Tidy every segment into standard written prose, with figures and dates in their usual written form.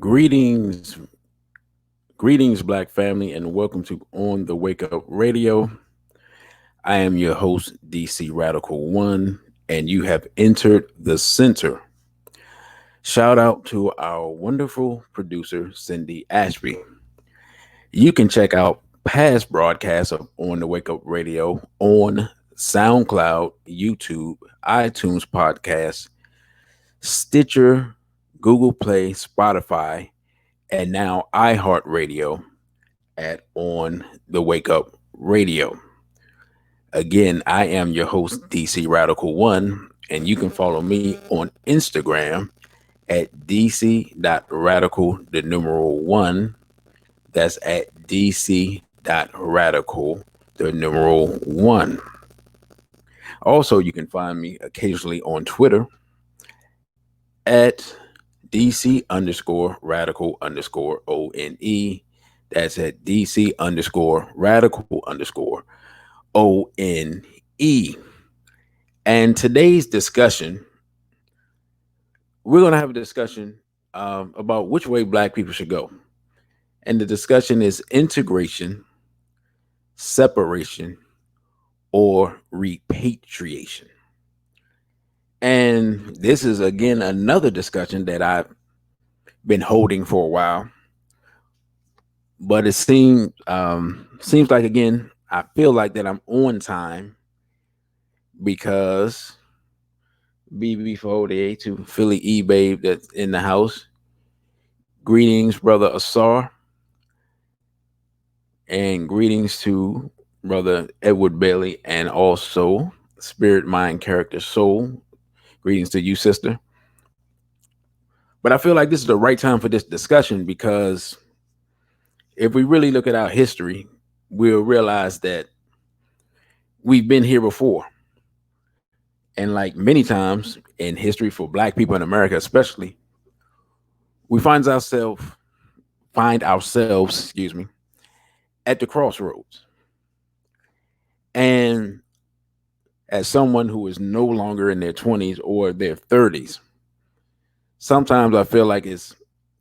Greetings, greetings, Black family, and welcome to On the Wake Up Radio. I am your host, DC Radical One, and you have entered the center. Shout out to our wonderful producer, Cindy Ashby. You can check out past broadcasts of On the Wake Up Radio on SoundCloud, YouTube, iTunes Podcasts, Stitcher, Google Play, Spotify, and now iHeartRadio at On the Wake Up Radio. Again, I am your host, DC Radical One, and you can follow me on Instagram at dc.radical, the numeral one. That's at dc.radical, the numeral one. Also, you can find me occasionally on Twitter at DC underscore radical underscore ONE. That's at DC underscore radical underscore ONE. And today's discussion, we're going to have a discussion about which way Black people should go. And the discussion is integration, separation, or repatriation. And this is again another discussion that I've been holding for a while. But it seems like again, I feel like that I'm on time because BB48 to Philly E Babe that's in the house. Greetings, brother Asar, and greetings to brother Edward Bailey, and also Spirit, Mind, Character, Soul. Greetings to you, sister. But I feel like this is the right time for this discussion because if we really look at our history, we'll realize that we've been here before. And like many times in history for Black people in America, especially, we find ourselves, at the crossroads. And as someone who is no longer in their 20s or their 30s, sometimes I feel like it's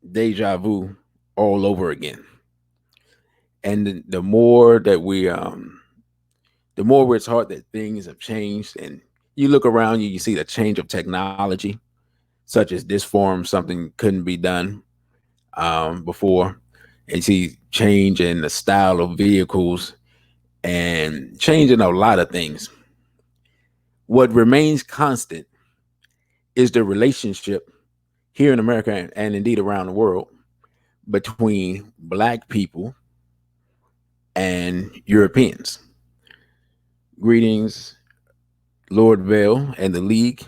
deja vu all over again. And the more that the more we're taught that things have changed, and you look around you, you see the change of technology, such as this form, something couldn't be done before, and you see change in the style of vehicles and change in a lot of things. What remains constant is the relationship here in America and indeed around the world between Black people and Europeans. Greetings, Lord Vale and the League,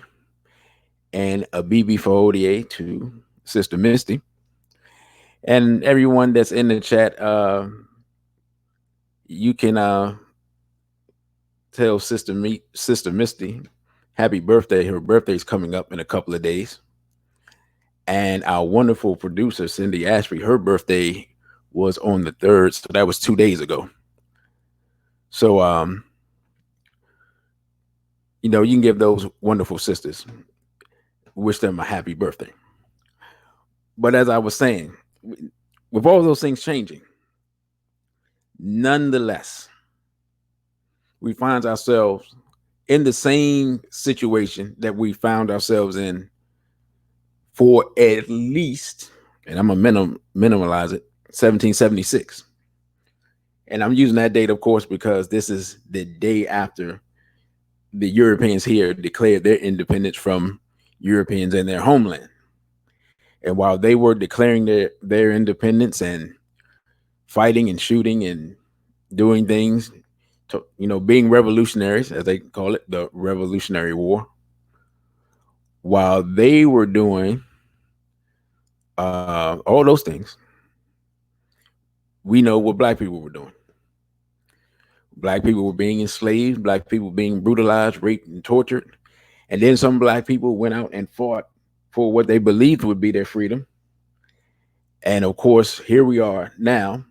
and a BB4ODA to Sister Misty, and everyone that's in the chat. You can tell Sister Misty, happy birthday. Her birthday's coming up in a couple of days. And our wonderful producer, Cindy Ashby, her birthday was on the 3rd. So that was 2 days ago. So, you can give those wonderful sisters, wish them a happy birthday. But as I was saying, with all those things changing, nonetheless, we find ourselves in the same situation that we found ourselves in for at least, and I'm going to minimalize it, 1776. And I'm using that date, of course, because this is the day after the Europeans here declared their independence from Europeans in their homeland. And while they were declaring their independence and fighting and shooting and doing things to, being revolutionaries, as they call it, the Revolutionary War, while they were doing all those things, we know what Black people were doing. Black people were being enslaved, Black people being brutalized, raped, and tortured. And then some Black people went out and fought for what they believed would be their freedom. And of course, here we are now,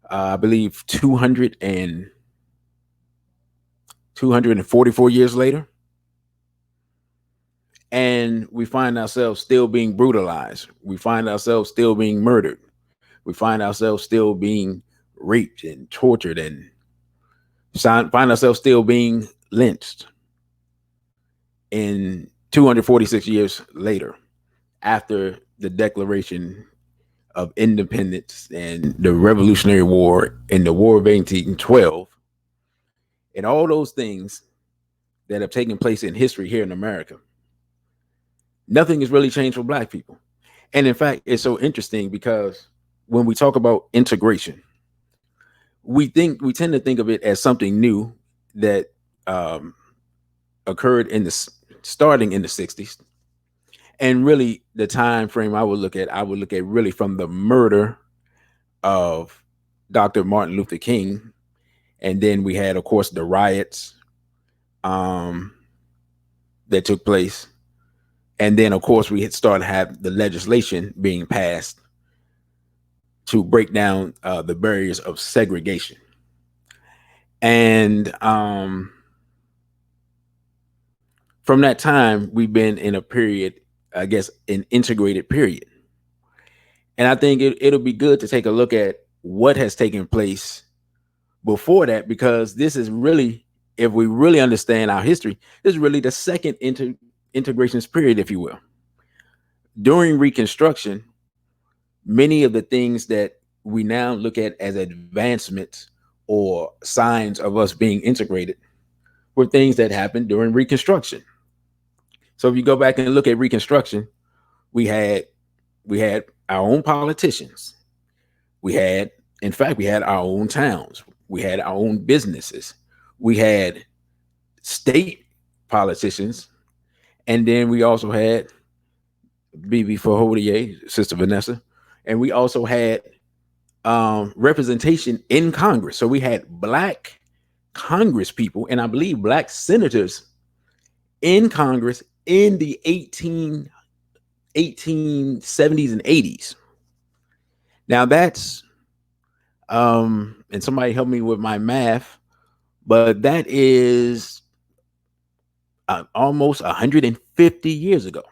I believe 244 years later. And we find ourselves still being brutalized. We find ourselves still being murdered. We find ourselves still being raped and tortured, and find ourselves still being lynched in 246 years later, after the Declaration of Independence and the Revolutionary War and the War of 1812, and all those things that have taken place in history here in America. Nothing has really changed for Black people. And in fact, it's so interesting because when we talk about integration, we tend to think of it as something new that um, occurred in the starting in the 60s. And really the time frame I would look at really from the murder of Dr. Martin Luther King. And then we had, of course, the riots um, that took place. And then, of course, we had started to have the legislation being passed to break down the barriers of segregation. And from that time, we've been in a period, I guess, an integrated period. And I think it'll be good to take a look at what has taken place before that, because this is really, if we really understand our history, this is really the second integrations period, if you will. During Reconstruction, many of the things that we now look at as advancements or signs of us being integrated were things that happened during Reconstruction. So if you go back and look at Reconstruction, we had our own politicians. We had, in fact, we had our own towns. We had our own businesses. We had state politicians, and then we also had BB Fahodier, Sister Vanessa, and we also had representation in Congress. So we had Black Congress people, and I believe Black senators in Congress in the 1870s and 80s. Now that's and somebody help me with my math, but that is almost 150 years ago.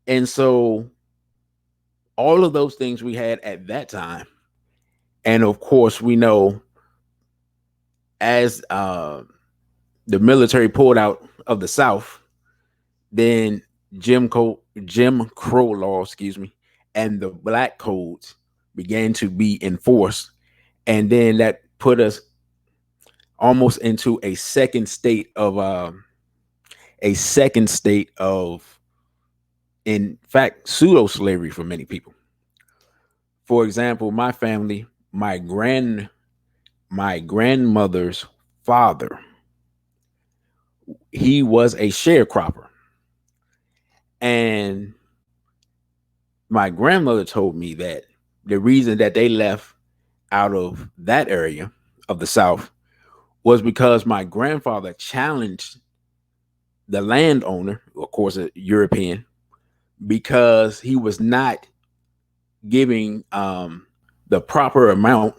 And so all of those things we had at that time. And of course, we know as the military pulled out of the South, then Jim Crow law, and the Black codes began to be enforced. And then that put us almost into a second state of, in fact, pseudo slavery for many people. For example, my family, my grandmother's father, he was a sharecropper. And my grandmother told me that the reason that they left out of that area of the South was because my grandfather challenged the landowner, of course, a European, because he was not giving the proper amount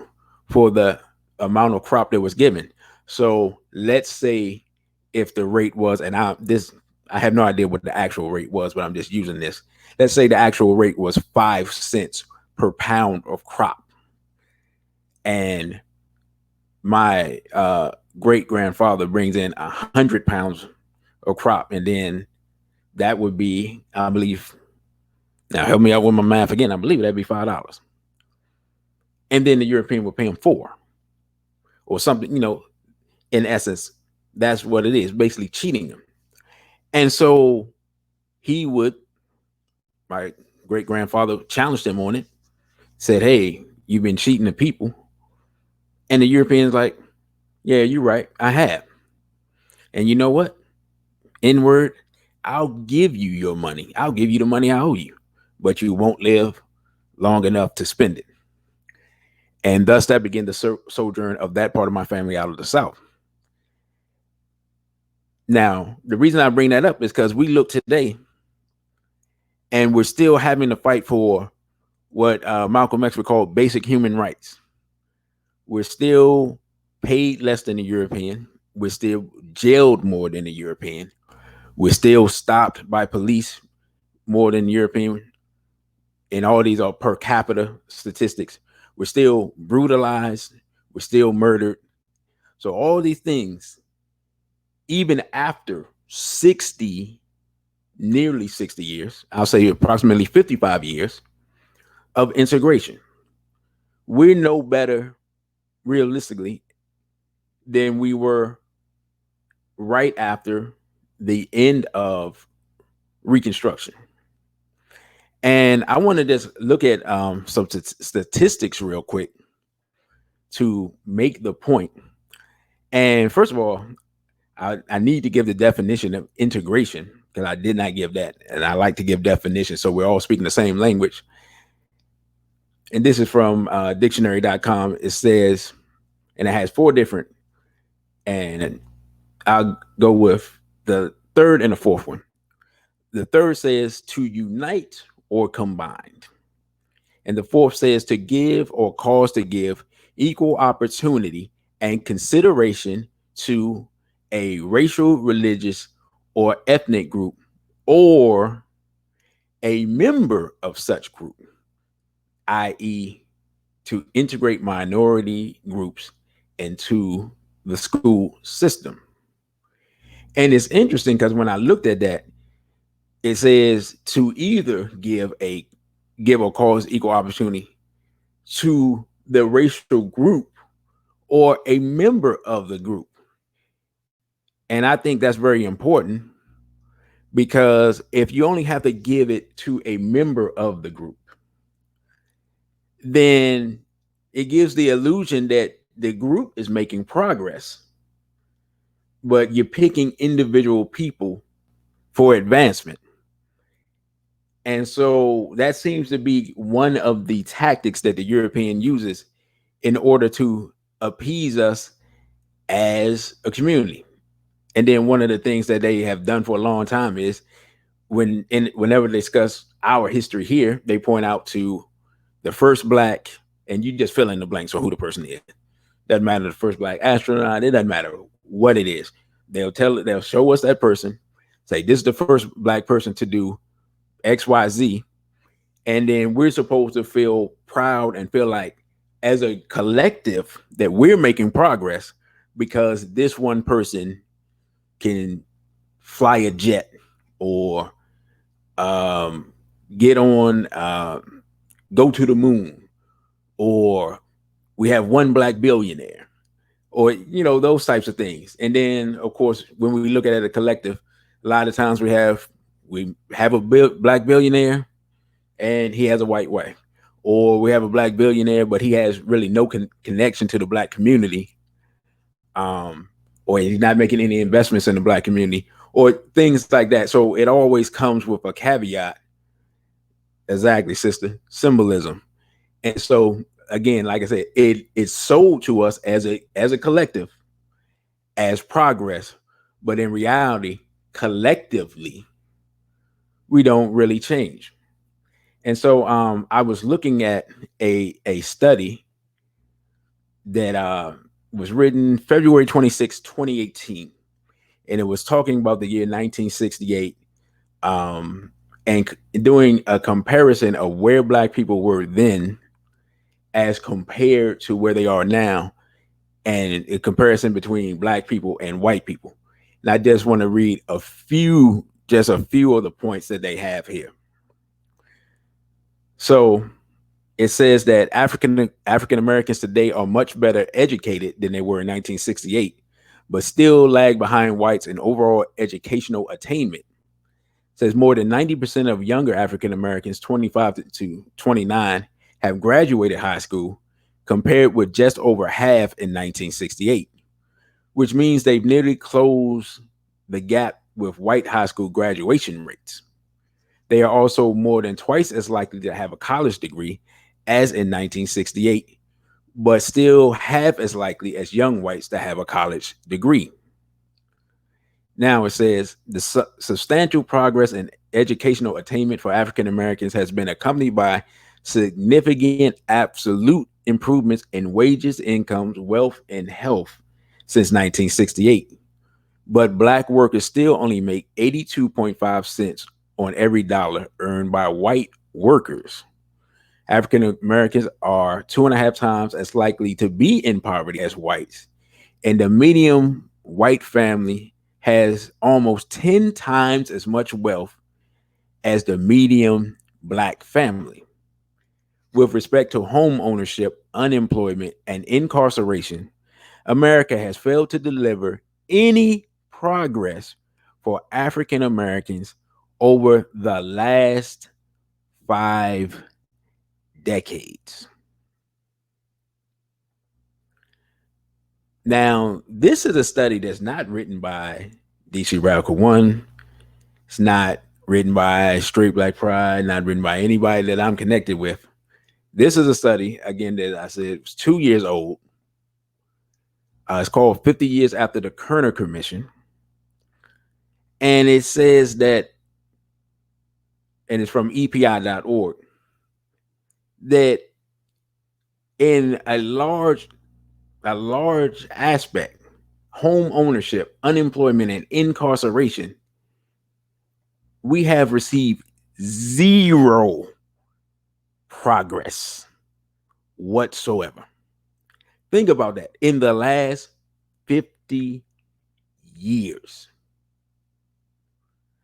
for the amount of crop that was given. So let's say if the rate was, and I have no idea what the actual rate was, but I'm just using this. Let's say the actual rate was 5 cents per pound of crop. And my great grandfather brings in 100 pounds of crop. And then that would be, I believe, now help me out with my math again, I believe that'd be $5. And then the European would pay him 4 or something, in essence, that's what it is, basically cheating them. And so my great grandfather challenged him on it, said, hey, you've been cheating the people. And the Europeans like, yeah, you're right, I have. And you know what? Inward, I'll give you your money. I'll give you the money I owe you, but you won't live long enough to spend it. And thus that began the sojourn of that part of my family out of the South. Now, the reason I bring that up is because we look today and we're still having to fight for what Malcolm X would call basic human rights. We're still paid less than the European. We're still jailed more than the European. We're still stopped by police more than European, and all these are per capita statistics. We're still brutalized. We're still murdered. So all these things, even after 60, nearly 60 years, I'll say approximately 55 years of integration, we're no better realistically than we were right after the end of Reconstruction. And I want to just look at some statistics real quick to make the point. And first of all, I need to give the definition of integration because I did not give that. And I like to give definitions so we're all speaking the same language. And this is from dictionary.com. It says, and it has four different, and I'll go with the third and the fourth one. The third says to unite or combine. And the fourth says to give or cause to give equal opportunity and consideration to a racial, religious, or ethnic group or a member of such group, i.e., to integrate minority groups into the school system. And it's interesting because when I looked at that, it says to either give or cause equal opportunity to the racial group or a member of the group. And I think that's very important because if you only have to give it to a member of the group, then it gives the illusion that the group is making progress, but you're picking individual people for advancement. And so that seems to be one of the tactics that the European uses in order to appease us as a community. And then one of the things that they have done for a long time is whenever they discuss our history here, they point out to the first black, and you just fill in the blanks for who the person is. Doesn't matter the first black astronaut. It doesn't matter what it is. They'll show us that person, say this is the first black person to do XYZ, and then we're supposed to feel proud and feel like as a collective that we're making progress because this one person can fly a jet or get on go to the moon, or we have one black billionaire, or those types of things. And then of course when we look at it as a collective, a lot of times we have a black billionaire and he has a white wife, or we have a black billionaire but he has really no connection to the black community, or he's not making any investments in the black community or things like that. So it always comes with a caveat. Exactly, sister. Symbolism. And so again, like I said, it's sold to us as a collective as progress, but in reality, collectively, we don't really change. And so I was looking at a study that was written February 26, 2018, and it was talking about the year 1968, and doing a comparison of where black people were then as compared to where they are now, and a comparison between black people and white people. And I just want to read a few of the points that they have here. So it says that African Americans today are much better educated than they were in 1968, but still lag behind whites in overall educational attainment. It says more than 90% of younger African Americans, 25 to 29, have graduated high school, compared with just over half in 1968, which means they've nearly closed the gap with white high school graduation rates. They are also more than twice as likely to have a college degree as in 1968, but still half as likely as young whites to have a college degree. Now it says the substantial progress in educational attainment for African Americans has been accompanied by significant absolute improvements in wages, incomes, wealth, and health since 1968. but black workers still only make 82.5 cents on every dollar earned by white workers. African Americans are 2.5 times as likely to be in poverty as whites, and the medium white family has almost 10 times as much wealth as the medium black family. With respect to home ownership, unemployment, and incarceration, America has failed to deliver any progress for African Americans over the last 5 decades. Now, this is a study that's not written by DC Radical One. It's not written by Straight Black Pride, not written by anybody that I'm connected with. This is a study, again, that I said was 2 years old. It's called 50 Years After the Kerner Commission. And it says that, and it's from EPI.org, that in a large aspect, home ownership, unemployment, and incarceration, we have received zero progress whatsoever. Think about that. In the last 50 years.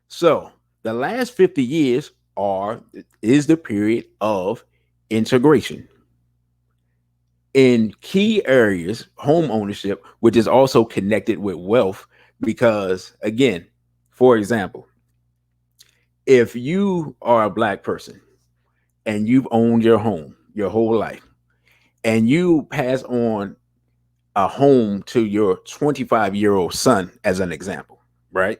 So the last 50 years is the period of integration. In key areas, home ownership, which is also connected with wealth, because again, for example, if you are a black person and you've owned your home your whole life, and you pass on a home to your 25-year-old son, as an example, right?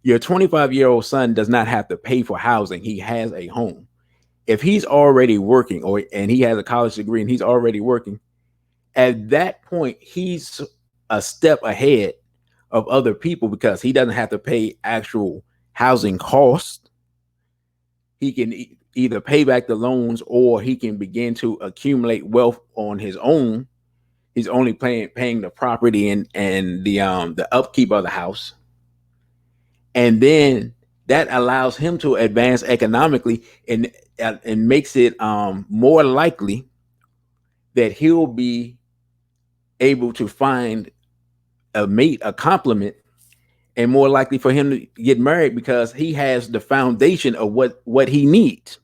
Your 25-year-old son does not have to pay for housing. He has a home. If he's already working, and he has a college degree and he's already working, at that point, he's a step ahead of other people because he doesn't have to pay actual housing costs. He can either pay back the loans or he can begin to accumulate wealth on his own. He's only paying the property and the upkeep of the house. And then that allows him to advance economically and makes it more likely that he'll be able to find a mate, a complement, and more likely for him to get married because he has the foundation of what he needs,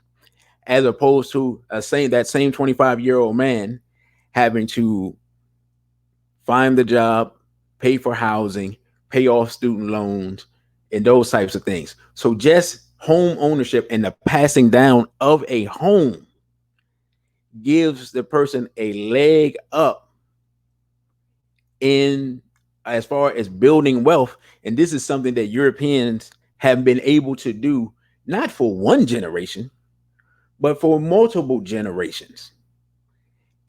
as opposed to that same 25-year-old man having to find the job, pay for housing, pay off student loans, and those types of things. So just home ownership and the passing down of a home gives the person a leg up in as far as building wealth. And this is something that Europeans have been able to do, not for one generation, but for multiple generations.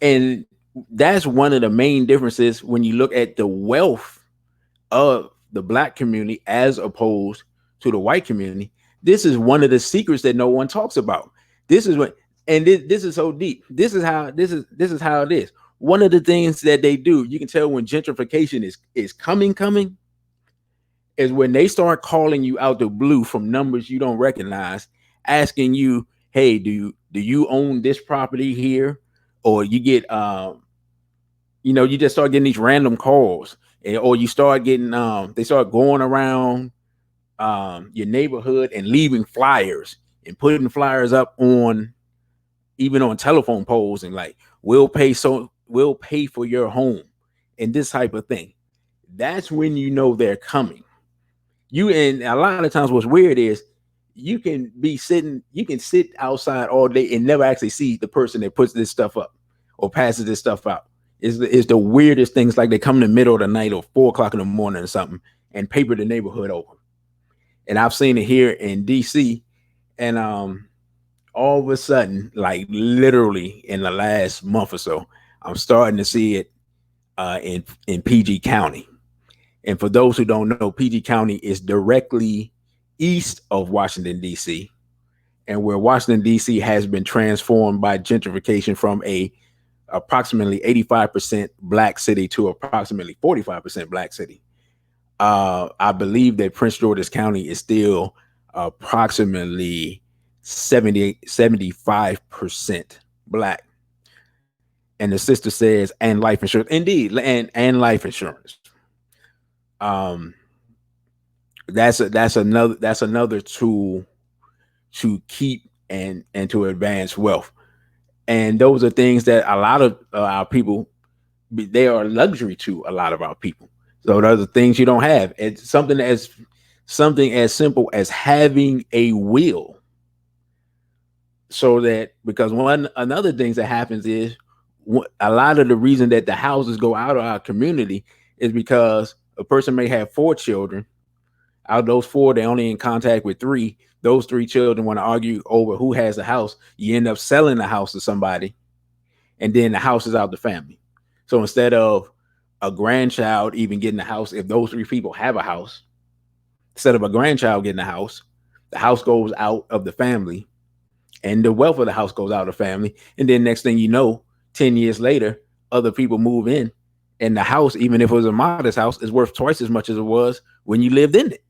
And that's one of the main differences when you look at the wealth of the black community as opposed to the white community. This is one of the secrets that no one talks about. This is what, and this is so deep. This is how it is. One of the things that they do, you can tell when gentrification is coming, is when they start calling you out the blue from numbers you don't recognize, asking you, hey, do you own this property here? Or you get you just start getting these random calls, or you start getting they start going around your neighborhood and leaving flyers and putting flyers up even on telephone poles, and like, we'll pay for your home and this type of thing. That's when you know they're coming. And a lot of times what's weird is you can sit outside all day and never actually see the person that puts this stuff up or passes this stuff out. Is the weirdest things, like they come in the middle of the night or 4 o'clock in the morning or something and paper the neighborhood over. And I've seen it here in DC, and all of a sudden, like literally in the last month or so, I'm starting to see it in PG County. And for those who don't know, PG County is directly east of Washington, D.C., and where Washington, D.C. has been transformed by gentrification from a approximately 85% black city to approximately 45% black city. I believe that Prince George's County is still approximately 75% black. And the sister says, and life insurance, indeed, and life insurance. Um, that's another tool to keep and to advance wealth. And those are things that a lot of our people, they are a luxury to a lot of our people. So those are things you don't have. It's something as simple as having a will. So that, because one another things that happens is, a lot of the reason that the houses go out of our community is because a person may have 4 children. Out of those 4, they're only in contact with 3. Those 3 children want to argue over who has the house. You end up selling the house to somebody, and then the house is out the family. So instead of a grandchild even getting the house, if those 3 people have a house, instead of a grandchild getting the house goes out of the family, and the wealth of the house goes out of the family. And then next thing you know, 10 years later, other people move in, and the house, even if it was a modest house, is worth twice as much as it was when you lived in it.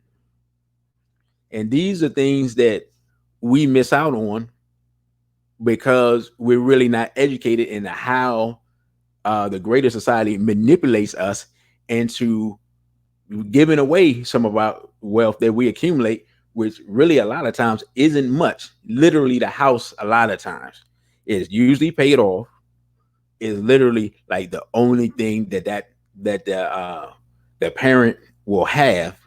And these are things that we miss out on because we're really not educated in how the greater society manipulates us into giving away some of our wealth that we accumulate, which really a lot of times isn't much. Literally, the house a lot of times is usually paid off. Is literally like the only thing that the parent will have,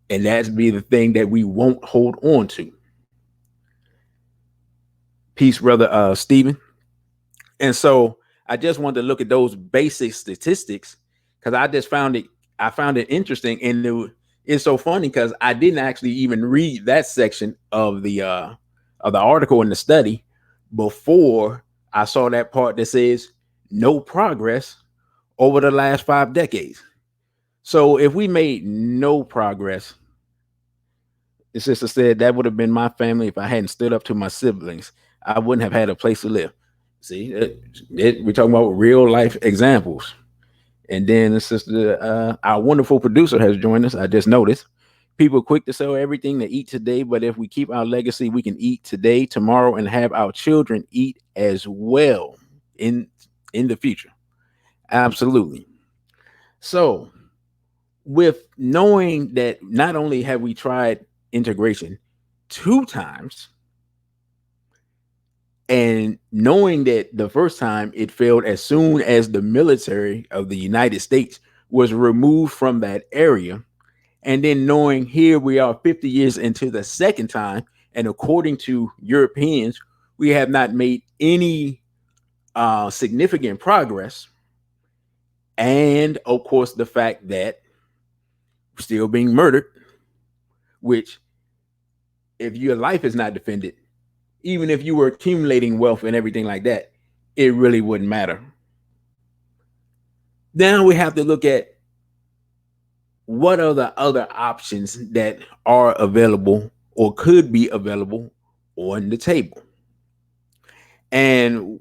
and that's be the thing that we won't hold on to. Peace, brother Stephen. And so I just wanted to look at those basic statistics because I found it interesting, and it's so funny because I didn't actually even read that section of the article in the study before I saw that part that says no progress over the last 5 decades. So if we made no progress, the sister said that would have been my family if I hadn't stood up to my siblings. I wouldn't have had a place to live. See, we're talking about real life examples. And then the sister, our wonderful producer, has joined us. I just noticed. People quick to sell everything to eat today, but if we keep our legacy, we can eat today, tomorrow, and have our children eat as well in the future. Absolutely. So, with knowing that not only have we tried integration 2 times, and knowing that the first time it failed as soon as the military of the United States was removed from that area, and then knowing here we are 50 years into the second time, and according to Europeans, we have not made any significant progress, and of course the fact that we're still being murdered, which, if your life is not defended, even if you were accumulating wealth and everything like that, it really wouldn't matter. Then we have to look at what are the other options that are available or could be available on the table. And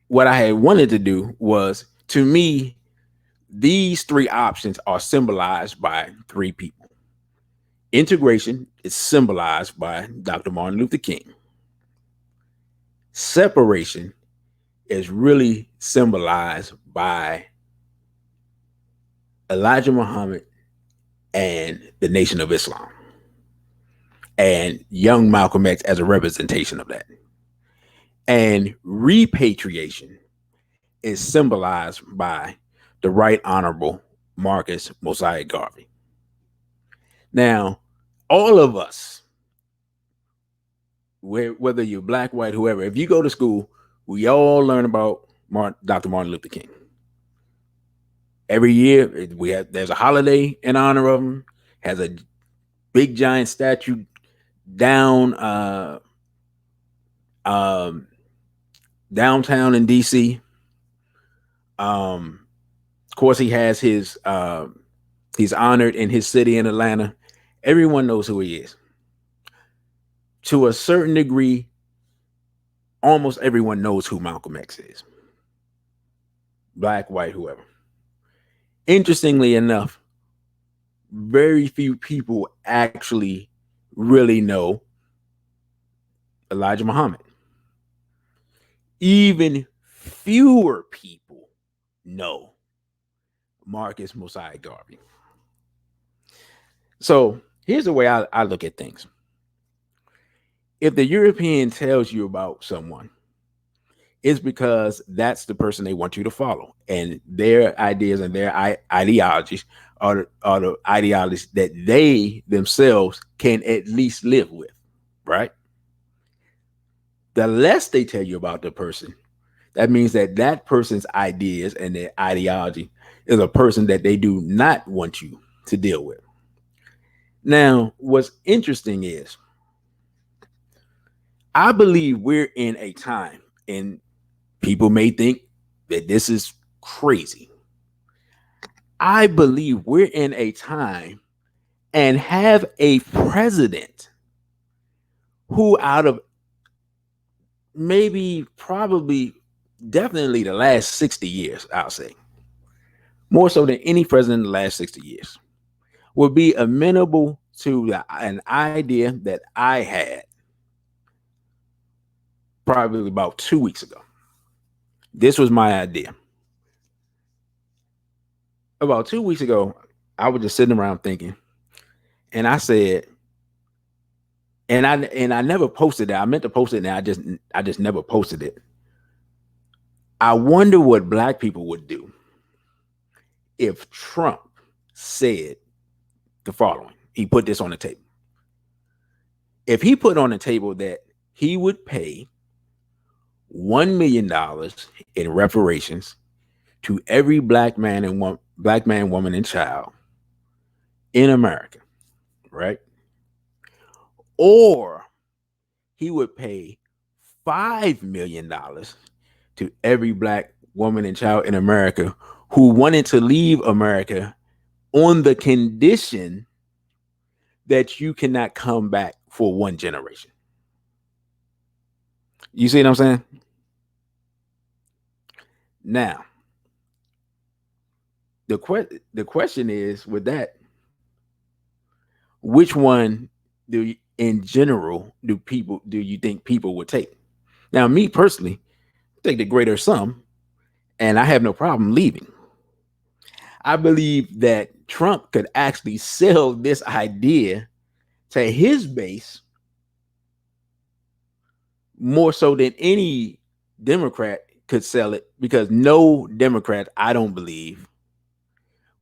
what I had wanted to do was, to me, these 3 options are symbolized by 3 people. Integration is symbolized by Dr. Martin Luther King. Separation is really symbolized by Elijah Muhammad and the Nation of Islam, and young Malcolm X as a representation of that. And repatriation is symbolized by the Right Honorable Marcus Mosiah Garvey. Now, all of us, whether you're black, white, whoever, if you go to school, we all learn about Dr. Martin Luther King. Every year, there's a holiday in honor of him. Has a big giant statue down downtown in DC. Of course, he has he's honored in his city in Atlanta. Everyone knows who he is. To a certain degree, almost everyone knows who Malcolm X is. Black, white, whoever. Interestingly enough, very few people actually really know Elijah Muhammad. Even fewer people know Marcus Mosiah Garvey. So here's the way I look at things. If the European tells you about someone, it's because that's the person they want you to follow. And their ideas and their ideologies are the ideologies that they themselves can at least live with, right? The less they tell you about the person, that means that that person's ideas and their ideology is a person that they do not want you to deal with. Now, what's interesting is I believe we're in a time, and people may think that this is crazy. I believe we're in a time and have a president who, out of maybe, probably, definitely the last 60 years, I'll say, more so than any president in the last 60 years, would be amenable to an idea that I had probably about 2 weeks ago. This was my idea. About 2 weeks ago, I was just sitting around thinking, and I said, and I never posted it. I meant to post it, and I just never posted it. I wonder what black people would do if Trump said the following. He put this on the table. If he put on the table that he would pay $1 million in reparations to every black man, woman, and child in America, right? Or he would pay $5 million to every black woman and child in America who wanted to leave America on the condition that you cannot come back for one generation. You see what I'm saying? Now, the question is with that, which one in general do you think people would take? Now, me personally, I take the greater sum, and I have no problem leaving. I believe that Trump could actually sell this idea to his base more so than any Democrat could sell it, because no Democrat, I don't believe,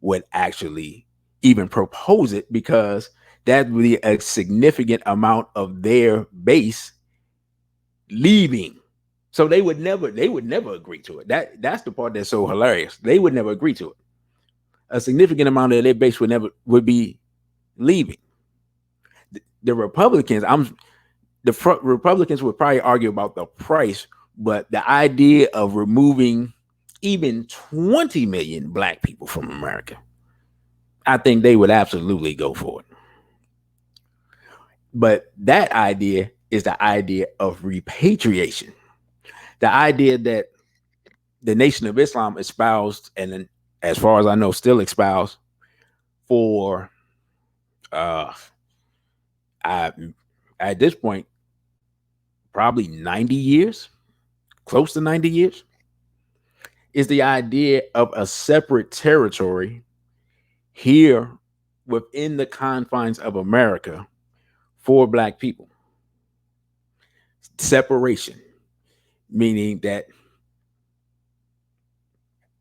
would actually even propose it, because that would be a significant amount of their base leaving. So they would never agree to it. That's the part that's so hilarious. They would never agree to it. A significant amount of their base would be leaving. The Republicans, Republicans would probably argue about the price, but the idea of removing even 20 million black people from America, I think they would absolutely go for it. But that idea is the idea of repatriation, the idea that the Nation of Islam espoused, and as far as I know, still espoused for I, at this point, probably 90 years, close to 90 years, is the idea of a separate territory here within the confines of America for black people. Separation, meaning that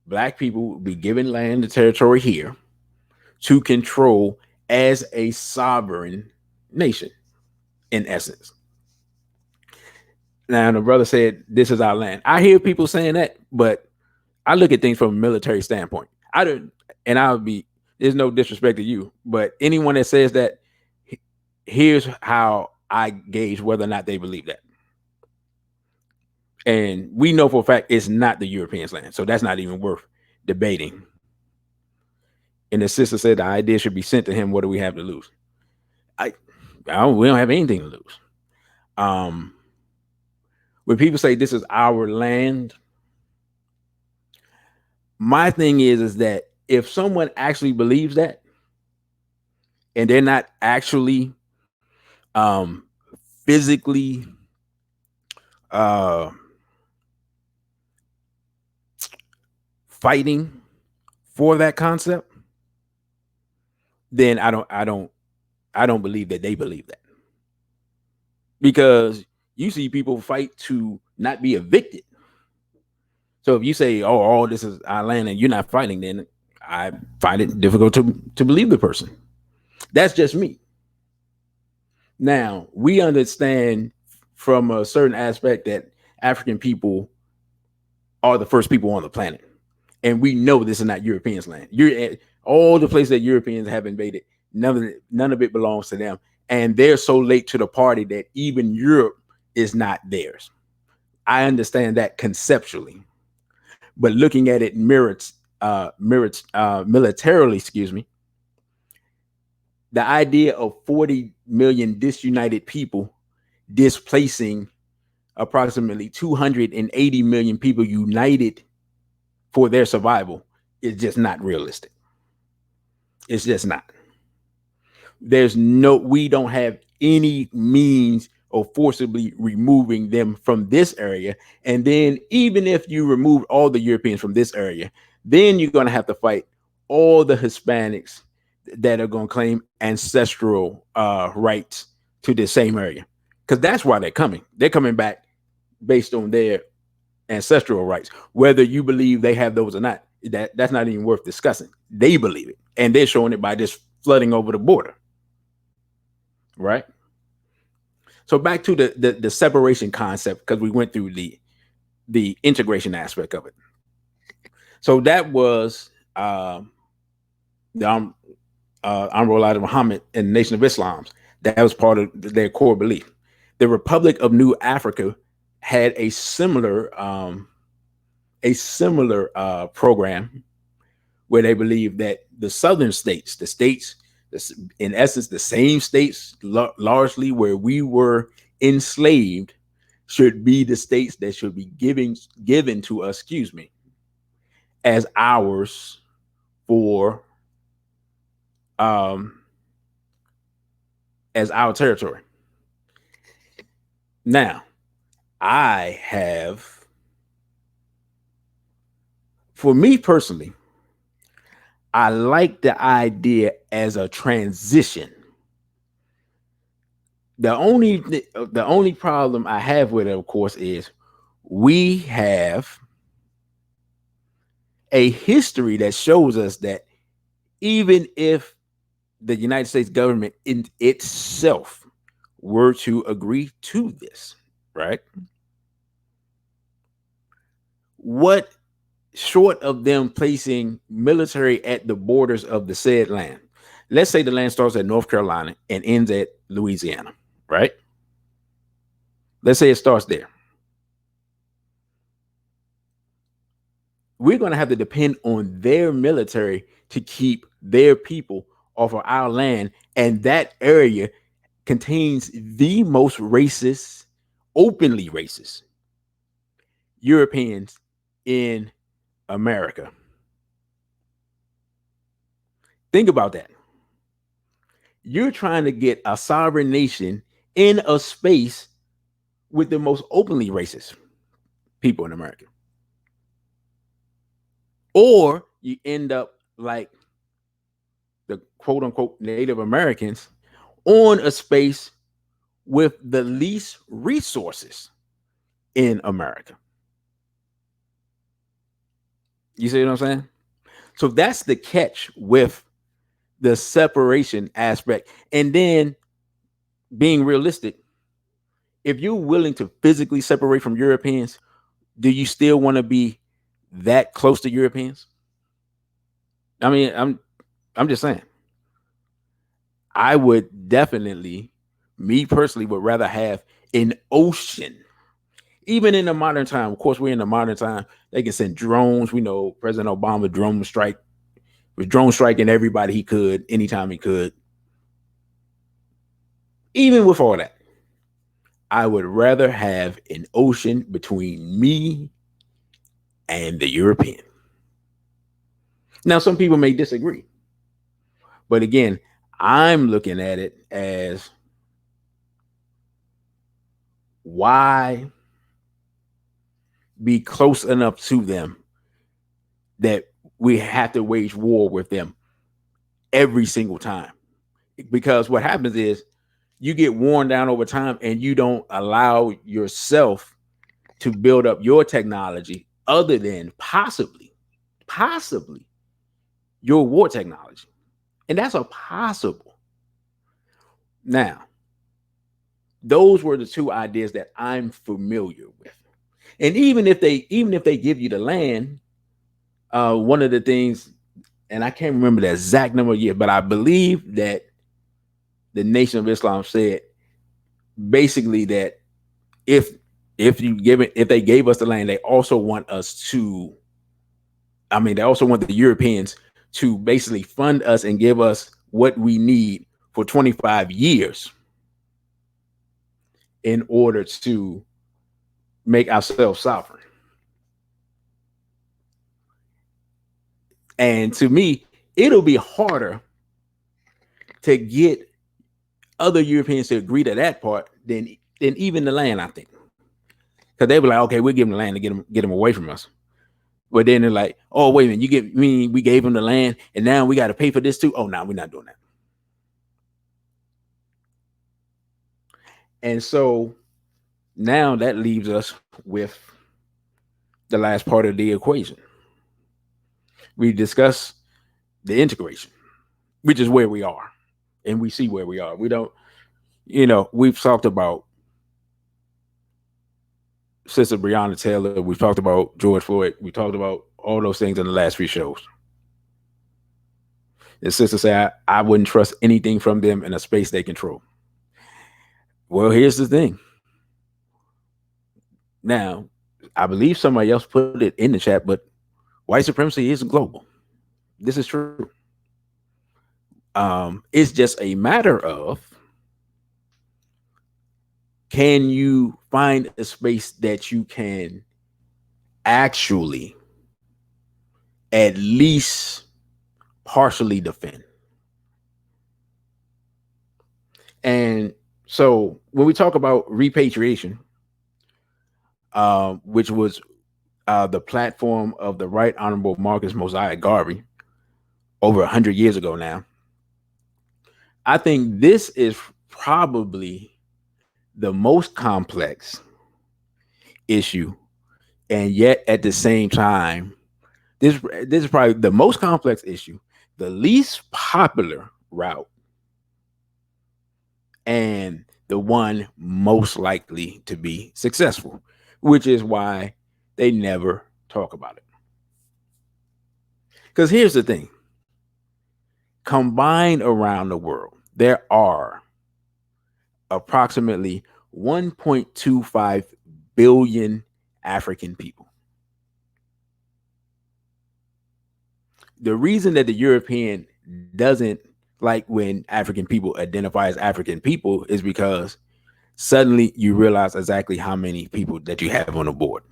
black people will be given land and territory here to control as a sovereign nation, in essence. Now, the brother said, "This is our land." I hear people saying that, but I look at things from a military standpoint. I don't, and I would be. There's no disrespect to you, but anyone that says that, here's how I gauge whether or not they believe that. And we know for a fact it's not the Europeans' land, so that's not even worth debating. And the sister said the idea should be sent to him. What do we have to lose? I, we don't have anything to lose. Um, when people say this is our land, my thing is that if someone actually believes that, and they're not actually um, physically uh, fighting for that concept, then I don't believe that they believe that, because you see people fight to not be evicted. So if you say, "Oh, all this is our land," and you're not fighting, then I find it difficult to believe the person. That's just me. Now we understand from a certain aspect that African people are the first people on the planet, and we know this is not Europeans' land. You're all the places that Europeans have invaded. None of it belongs to them, and they're so late to the party that even Europe is not theirs. I understand that conceptually, but looking at it militarily, excuse me, the idea of 40 million disunited people displacing approximately 280 million people united for their survival is just not realistic. It's just not. We don't have any means of forcibly removing them from this area. And then, even if you remove all the Europeans from this area, then you're going to have to fight all the Hispanics that are going to claim ancestral rights to the same area, because that's why they're coming. They're coming back based on their ancestral rights. Whether you believe they have those or not, that's not even worth discussing. They believe it, and they're showing it by just flooding over the border, right? So back to the separation concept, because we went through the integration aspect of it. So that was the Honorable Elijah Muhammad and the Nation of Islam. That was part of their core belief. The Republic of New Africa had a similar program where they believed that the southern states, the states, in essence, the same states largely where we were enslaved, should be the states that should be given to us, excuse me, as ours for um as our territory. Now, I have, for me personally, I like the idea as a transition. The only problem I have with it, of course, is we have a history that shows us that even if the United States government in itself were to agree to this, right? What, short of them placing military at the borders of the said land, let's say the land starts at North Carolina and ends at Louisiana, right? Let's say it starts there. We're going to have to depend on their military to keep their people off of our land. And that area contains the most racist, openly racist Europeans in America. Think about that. You're trying to get a sovereign nation in a space with the most openly racist people in America. Or you end up like the quote unquote Native Americans on a space with the least resources in America. You see what I'm saying? So that's the catch with the separation aspect. And then, being realistic, if you're willing to physically separate from Europeans, do you still want to be that close to Europeans? I mean, I'm just saying. I would definitely, me personally, would rather have an ocean. Even in the modern time, of course, we're in the modern time. They can send drones. We know President Obama was drone striking everybody he could, anytime he could. Even with all that, I would rather have an ocean between me and the European. Now, some people may disagree, but again, I'm looking at it as why be close enough to them that we have to wage war with them every single time. Because what happens is you get worn down over time and you don't allow yourself to build up your technology other than possibly your war technology. And that's a possible. Now, those were the two ideas that I'm familiar with. And even if they give you the land, one of the things, and I can't remember the exact number of years, but I believe that the Nation of Islam said basically that if if they gave us the land, they also want us to, I mean, they also want the Europeans to basically fund us and give us what we need for 25 years in order to make ourselves sovereign. And to me, it'll be harder to get other Europeans to agree to that part than even the land, I think. Because they were like, okay, we'll give them the land to get them away from us. But then they're like, oh, wait a minute, we gave them the land and now we got to pay for this too? Oh, no, we're not doing that. And so now that leaves us with the last part of the equation. We discuss the integration, which is where we are. And we see where we are. We don't, we've talked about Sister Breonna Taylor. We've talked about George Floyd. We talked about all those things in the last few shows. And Sister said, I wouldn't trust anything from them in a space they control. Well, here's the thing. Now, I believe somebody else put it in the chat, but white supremacy is global. This is true. It's just a matter of, can you find a space that you can actually at least partially defend? And so when we talk about repatriation, which was the platform of the Right Honorable Marcus Mosiah Garvey over 100 years ago now, I think this is probably the most complex issue, and yet at the same time, this is probably the most complex issue, the least popular route, and the one most likely to be successful, which is why they never talk about it. Because here's the thing. Combined around the world, there are approximately 1.25 billion African people. The reason that the European doesn't like when African people identify as African people is because suddenly you realize exactly how many people that you have on the board.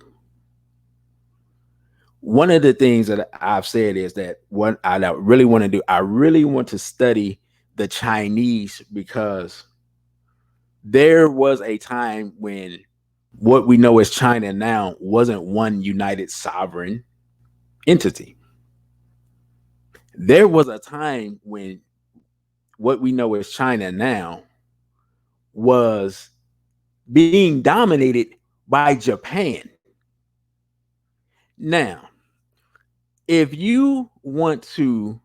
One of the things that I've said is that what I really want to do, I really want to study the Chinese, because there was a time when what we know as China now wasn't one united sovereign entity. There was a time when what we know as China now was being dominated by Japan. Now, if you want to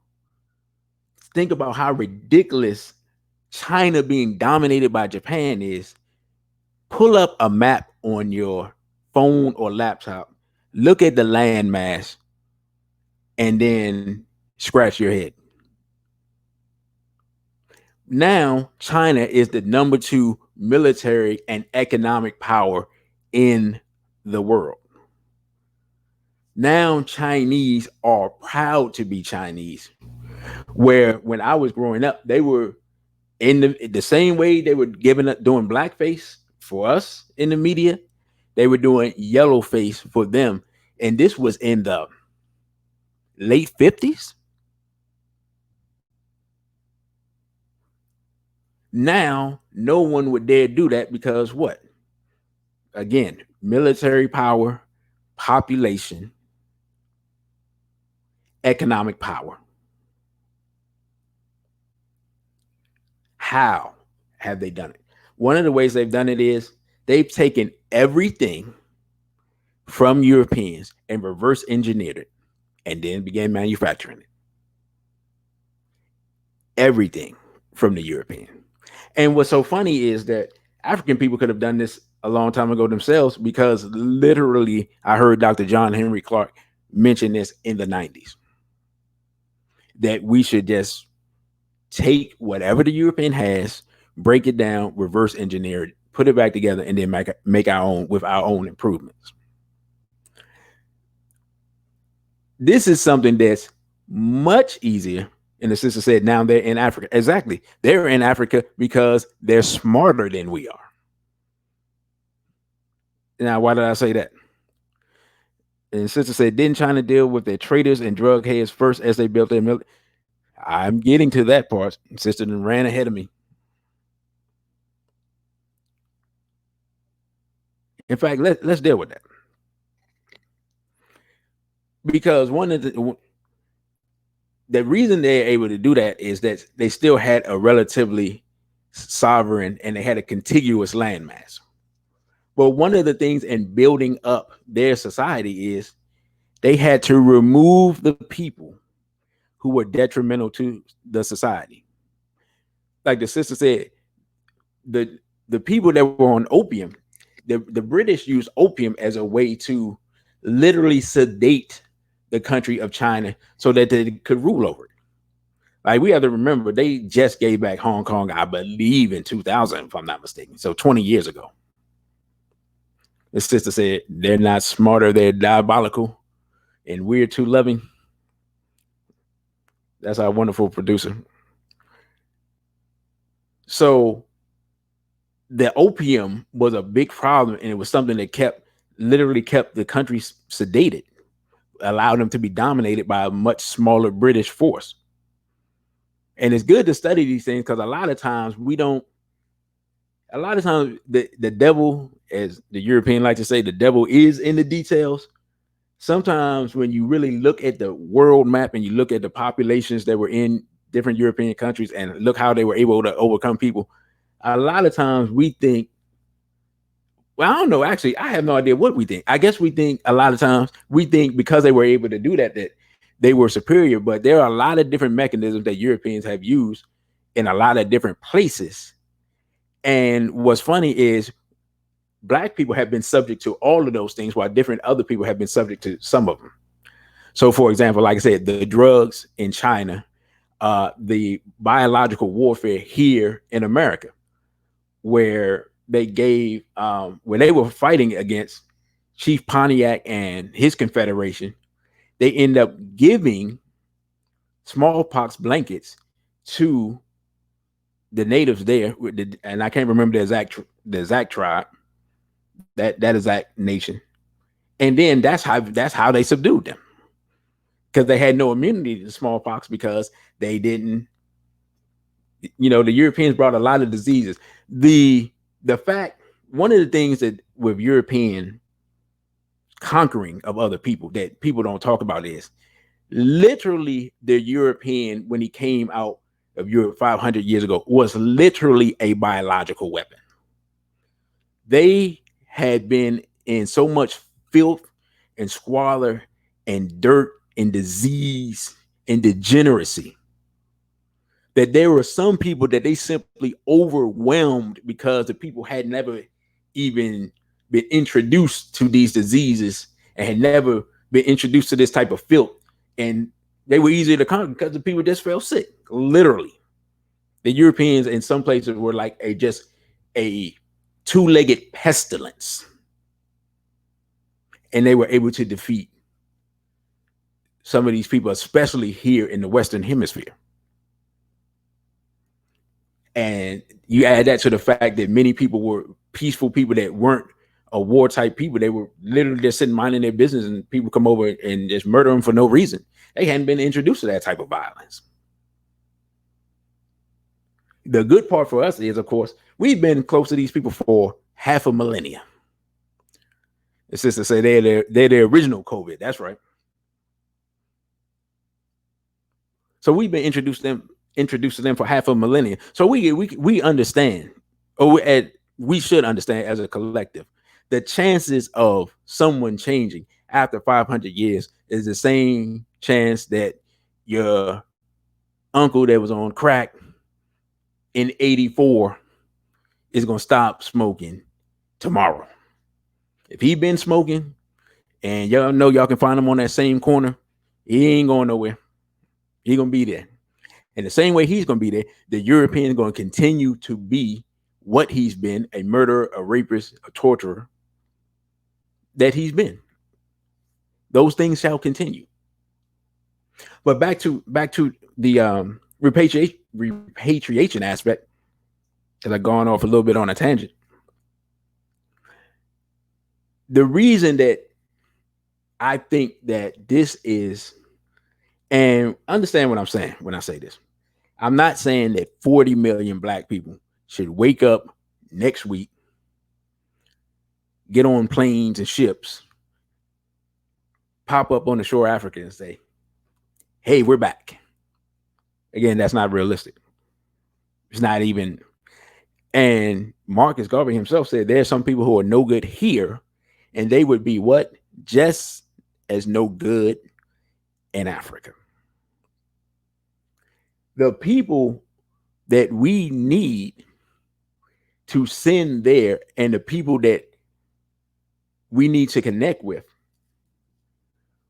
think about how ridiculous China being dominated by Japan is, pull up a map on your phone or laptop, look at the landmass, and then scratch your head. Now, China is the number 2 military and economic power in the world. Now, Chinese are proud to be Chinese. Where when I was growing up, they were in the same way they were doing blackface for us in the media, they were doing yellowface for them. And this was in the late 50s. Now, no one would dare do that because what? Again, military power, population, economic power. How have they done it? One of the ways they've done it is they've taken everything from Europeans and reverse engineered it and then began manufacturing it. Everything from the European. And what's so funny is that African people could have done this a long time ago themselves because literally I heard Dr. John Henry Clark mention this in the 90s that we should just take whatever the European has, break it down, reverse engineer it, put it back together, and then make our own with our own improvements. This is something that's much easier. And the sister said, now they're in Africa. Exactly. They're in Africa because they're smarter than we are. Now, why did I say that? And the sister said, didn't China deal with their traitors and drug heads first as they built their military? I'm getting to that part. Sister ran ahead of me. In fact, let's deal with that. Because one of the reason they're able to do that is that they still had a relatively sovereign and they had a contiguous landmass. But one of the things in building up their society is they had to remove the people who were detrimental to the society. Like the sister said, the people that were on opium, the British used opium as a way to literally sedate the country of China so that they could rule over it. Like we have to remember, they just gave back Hong Kong, I believe, in 2000, if I'm not mistaken. So 20 years ago. The sister said they're not smarter, they're diabolical, and we're too loving. That's our wonderful producer. So the opium was a big problem, and it was something that literally kept the country sedated, allowed them to be dominated by a much smaller British force. And it's good to study these things because a lot of times the devil, as the European like to say, the devil is in the details. Sometimes when you really look at the world map and you look at the populations that were in different European countries and look how they were able to overcome people, a lot of times we think, well, I don't know. Actually, I have no idea what we think. I guess we think a lot of times we think because they were able to do that they were superior, but there are a lot of different mechanisms that Europeans have used in a lot of different places. And what's funny is Black people have been subject to all of those things while different other people have been subject to some of them. So, for example, like I said, the drugs in China, the biological warfare here in America, where they gave, when they were fighting against Chief Pontiac and his confederation, they end up giving smallpox blankets to the natives there, and I can't remember the exact tribe, that exact nation. And then that's how they subdued them, because they had no immunity to smallpox because they didn't. The Europeans brought a lot of diseases. The fact, one of the things that with European conquering of other people that people don't talk about is literally the European, when he came out of Europe 500 years ago, was literally a biological weapon. They had been in so much filth and squalor and dirt and disease and degeneracy that there were some people that they simply overwhelmed because the people had never even been introduced to these diseases and had never been introduced to this type of filth. And they were easier to conquer because the people just fell sick. Literally. The Europeans in some places were like a two-legged pestilence. And they were able to defeat some of these people, especially here in the Western Hemisphere. And you add that to the fact that many people were peaceful people that weren't a war type people. They were literally just sitting minding their business, and people come over and just murder them for no reason. They hadn't been introduced to that type of violence. The good part for us is, of course, we've been close to these people for half a millennia. It's just to say they're the original COVID. That's right. So we've been introduced to them for half a millennia. So we understand, we should understand as a collective, the chances of someone changing after 500 years is the same chance that your uncle that was on crack in 84 is going to stop smoking tomorrow. If he been smoking and y'all know y'all can find him on that same corner, he ain't going nowhere. He going to be there. And the same way he's going to be there, the European is going to continue to be what he's been, a murderer, a rapist, a torturer that he's been. Those things shall continue. But back to the repatriation aspect, because I've gone off a little bit on a tangent. The reason that I think that this is, and understand what I'm saying when I say this, I'm not saying that 40 million black people should wake up next week, get on planes and ships, pop up on the shore of Africa and say, hey, we're back. Again, that's not realistic. It's not even. And Marcus Garvey himself said there are some people who are no good here, and they would be what? Just as no good in Africa. The people that we need to send there and the people that we need to connect with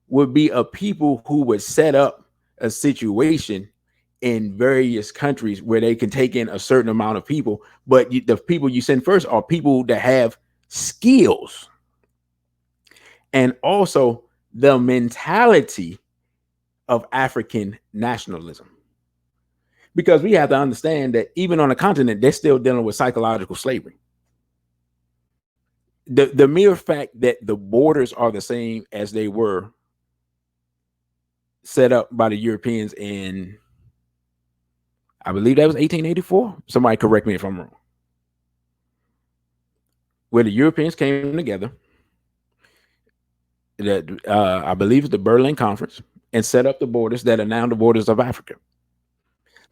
would be a people who would set up a situation in various countries where they can take in a certain amount of people, but the people you send first are people that have skills and also the mentality of African nationalism. Because we have to understand that even on the continent, they're still dealing with psychological slavery. The mere fact that the borders are the same as they were set up by the Europeans in, I believe that was 1884. Somebody correct me if I'm wrong. Where the Europeans came together, that I believe it's the Berlin Conference, and set up the borders that are now the borders of Africa.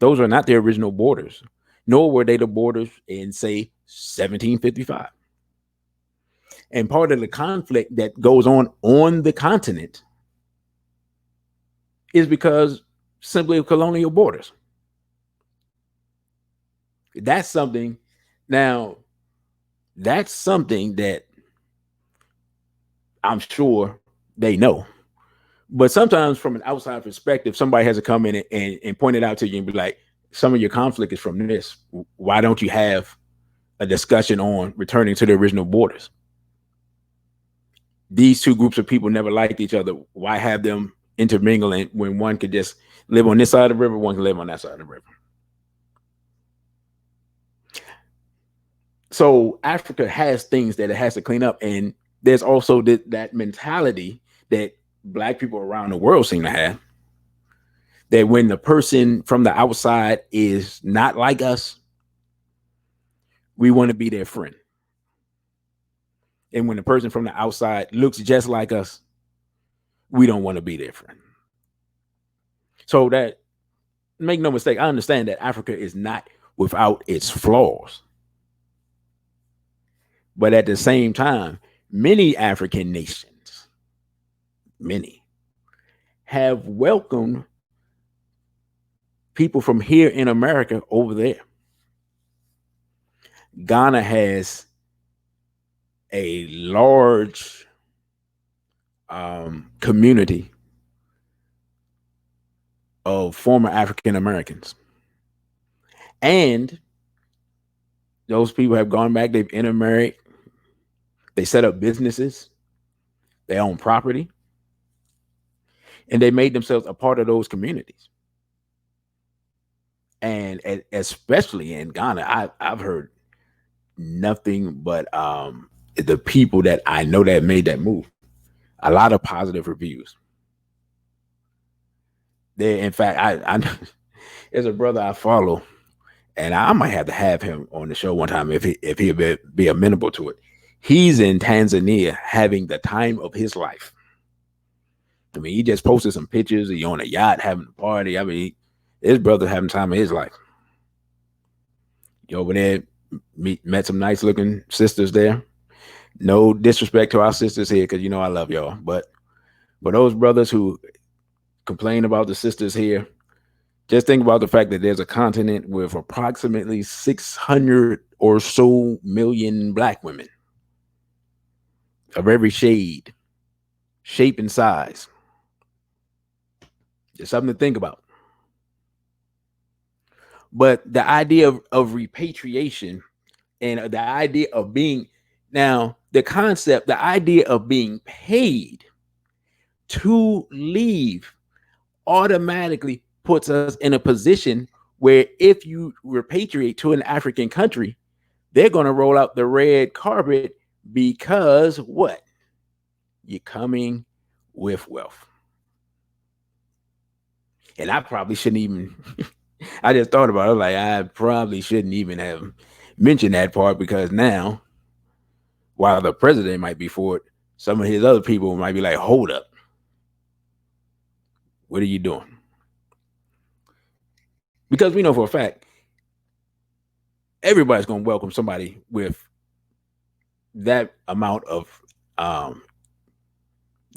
Those are not the original borders, nor were they the borders in, say, 1755. And part of the conflict that goes on the continent is because simply of colonial borders. That's something. Now, that's something that I'm sure they know. But sometimes from an outside perspective, somebody has to come in and point it out to you and be like, some of your conflict is from this. Why don't you have a discussion on returning to the original borders? These two groups of people never liked each other. Why have them intermingling when one could just live on this side of the river, one can live on that side of the river? So Africa has things that it has to clean up. And there's also that mentality that black people around the world seem to have, that when the person from the outside is not like us, we want to be their friend. And when the person from the outside looks just like us, we don't want to be their friend. So that, make no mistake, I understand that Africa is not without its flaws. But at the same time, many African nations, many, have welcomed people from here in America over there. Ghana has a large community of former African Americans. And those people have gone back, they've intermarried, they set up businesses, they own property, and they made themselves a part of those communities. And especially in Ghana, I've heard nothing but the people that I know that made that move, a lot of positive reviews. There, in fact, I there's a brother I follow, and I might have him on the show one time if he'll be amenable to it. He's in Tanzania having the time of his life. I mean, he just posted some pictures. He on a yacht having a party. I mean, his brother having time of his life. You over there met some nice looking sisters there. No disrespect to our sisters here, because you know I love y'all. But for those brothers who complain about the sisters here, just think about the fact that there's a continent with approximately 600 or so million black women of every shade, shape, and size. Just something to think about. But the idea of repatriation and the idea of being now the concept, the idea of being paid to leave automatically puts us in a position where if you repatriate to an African country, they're going to roll out the red carpet because what? You're coming with wealth. And I probably shouldn't even, I just thought about it. Like, I probably shouldn't even have mentioned that part, because now, while the president might be for it, some of his other people might be like, hold up. What are you doing? Because we know for a fact, everybody's going to welcome somebody with that amount of um,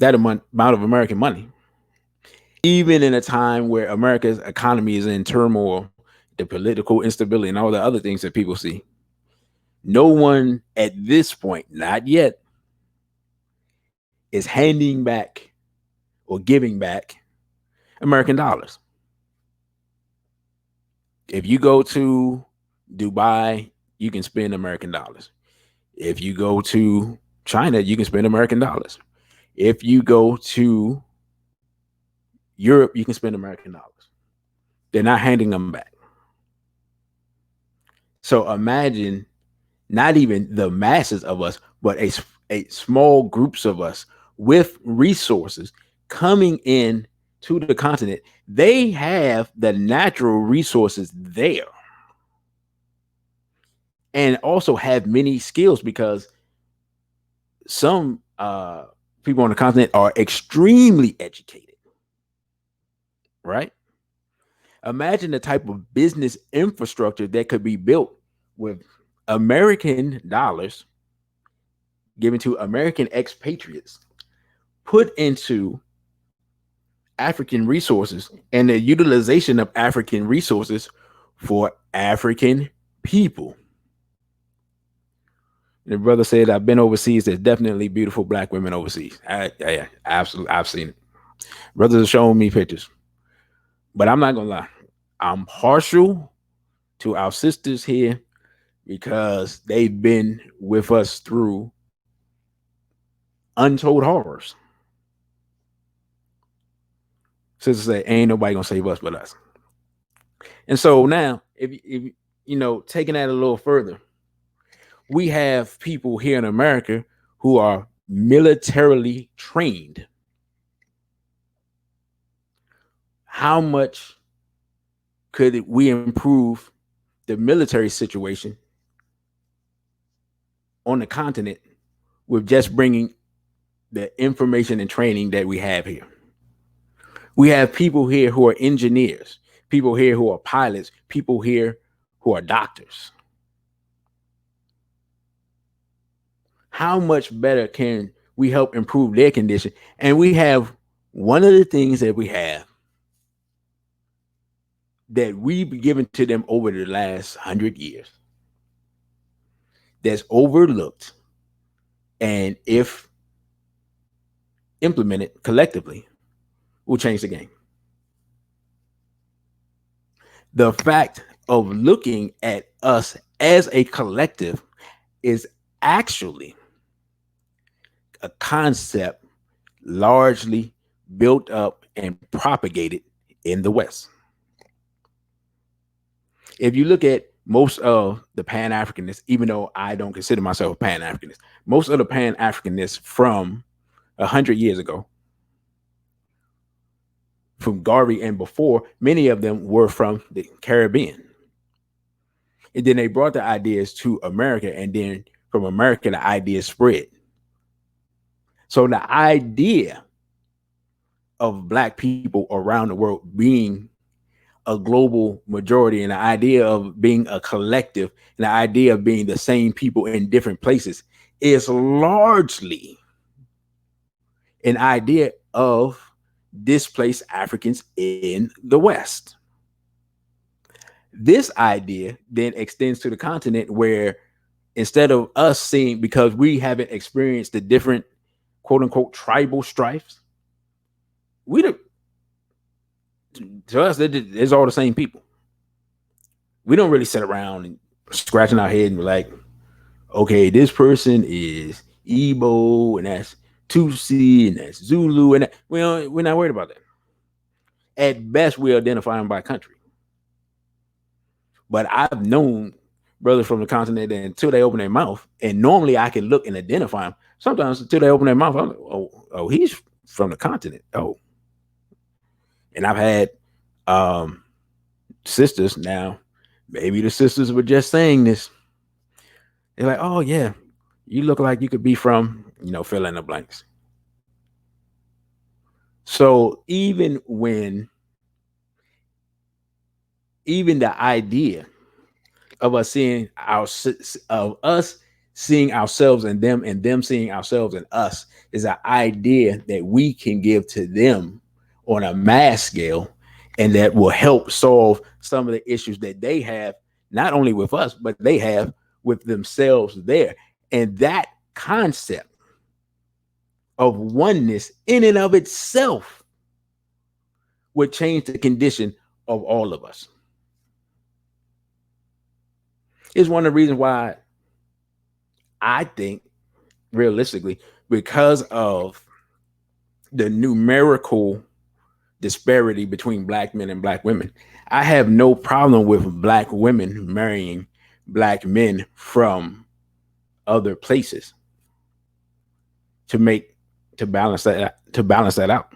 amount of American money, even in a time where America's economy is in turmoil, the political instability, and all the other things that people see. No one at this point, not yet, is handing back or giving back American dollars. If you go to Dubai, you can spend American dollars. If you go to China, you can spend American dollars. If you go to Europe, you can spend American dollars. They're not handing them back. So imagine not even the masses of us, but a small groups of us with resources coming in to the continent. They have the natural resources there, and also have many skills, because some people on the continent are extremely educated, right? Imagine the type of business infrastructure that could be built with American dollars given to American expatriates, put into African resources, and the utilization of African resources for African people. The brother said, I've been overseas. There's definitely beautiful black women overseas. I absolutely, I've seen it. Brothers are showing me pictures. But I'm not going to lie. I'm partial to our sisters here because they've been with us through untold horrors. Sisters say, ain't nobody going to save us but us. And so now, if you know, taking that a little further, we have people here in America who are militarily trained. How much could we improve the military situation on the continent with just bringing the information and training that we have here? We have people here who are engineers, people here who are pilots, people here who are doctors. How much better can we help improve their condition? And we have one of the things that we have that we've given to them over the last 100 years that's overlooked, and if implemented collectively, will change the game. The fact of looking at us as a collective is actually a concept largely built up and propagated in the West. If you look at most of the Pan-Africanists, even though I don't consider myself a Pan-Africanist, most of the Pan-Africanists from 100 years ago, from Garvey and before, many of them were from the Caribbean. And then they brought the ideas to America, and then from America, the ideas spread. So the idea of black people around the world being a global majority, and the idea of being a collective, and the idea of being the same people in different places is largely an idea of displaced Africans in the West. This idea then extends to the continent, where instead of us seeing, because we haven't experienced the different quote unquote tribal strifes, we don't, to us, it's all the same people. We don't really sit around and scratching our head and be like, okay, this person is Igbo and that's Tutsi and that's Zulu, and that, we're not worried about that. At best, we identify them by country. But I've known brothers from the continent that until they open their mouth, and normally I can look and identify them. Sometimes until they open their mouth, I'm like, oh, he's from the continent. Oh, and I've had sisters now. Maybe the sisters were just saying this. They're like, oh yeah, you look like you could be from, fill in the blanks. So even the idea of us seeing ourselves in them and them seeing ourselves in us is an idea that we can give to them on a mass scale, and that will help solve some of the issues that they have, not only with us, but they have with themselves there. And that concept of oneness in and of itself would change the condition of all of us. It's one of the reasons why I think, realistically, because of the numerical disparity between black men and black women, I have no problem with black women marrying black men from other places to balance that out.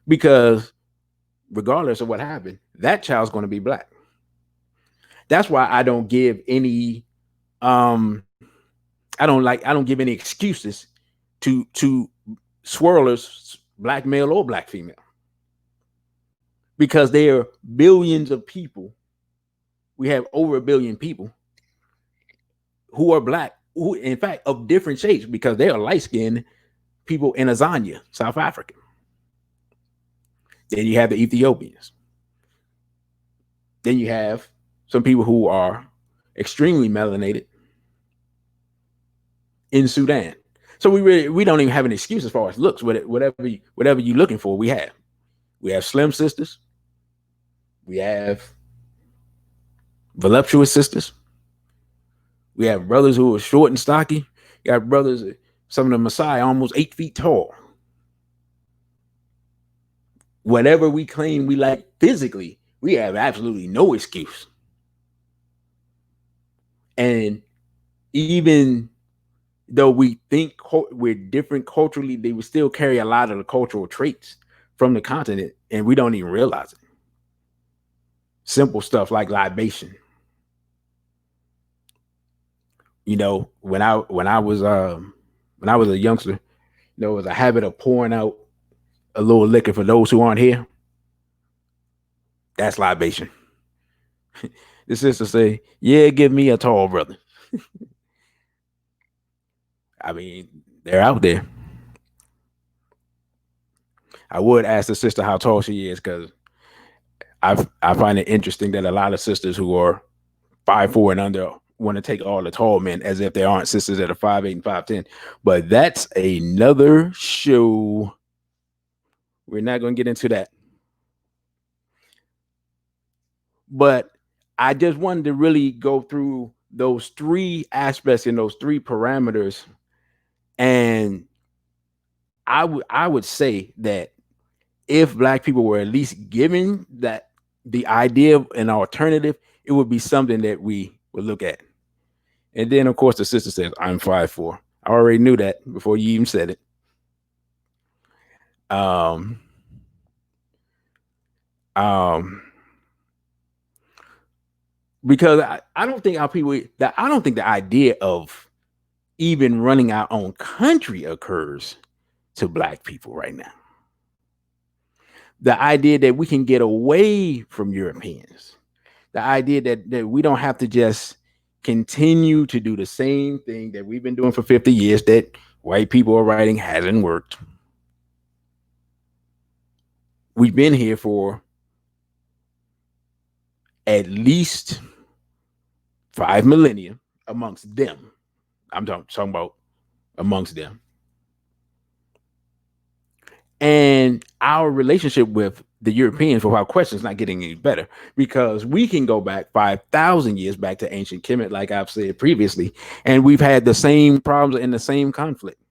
Because regardless of what happened, that child's going to be black. That's why I don't give any I don't give any excuses to swirlers, black male or black female, because there are billions of people. We have over 1 billion people who are black, who in fact of different shades, because they are light skinned people in Azania, South Africa. Then you have the Ethiopians. Then you have some people who are extremely melanated in Sudan. So we don't even have an excuse as far as looks. Whatever you're looking for, we have. We have slim sisters. We have voluptuous sisters. We have brothers who are short and stocky. You have brothers, some of the Maasai, almost 8 feet tall. Whatever we claim we like physically, we have absolutely no excuse. And even though we think we're different culturally, they would still carry a lot of the cultural traits from the continent, and we don't even realize it. Simple stuff like libation. When I was a youngster, there was a habit of pouring out a little liquor for those who aren't here. That's libation. The sister say, "Yeah, give me a tall brother." I mean, they're out there. I would ask the sister how tall she is, because I find it interesting that a lot of sisters who are 5'4" and under want to take all the tall men, as if there aren't sisters that are 5'8" and 5'10". But that's another show. We're not going to get into that. But I just wanted to really go through those 3 aspects and those 3 parameters. And I would say that if black people were at least given that the idea of an alternative, it would be something that we would look at. And then, of course, the sister says, "I'm 5'4". I already knew that before you even said it. Um, um, because I don't think our people that I don't think the idea of even running our own country occurs to black people right now. The idea that we can get away from Europeans, the idea that we don't have to just continue to do the same thing that we've been doing for 50 years that white people are writing hasn't worked. We've been here for at least 5 millennia amongst them. I'm talking about amongst them. And our relationship with the Europeans, without question, is not getting any better because we can go back 5,000 years back to ancient Kemet, like I've said previously, and we've had the same problems and the same conflict.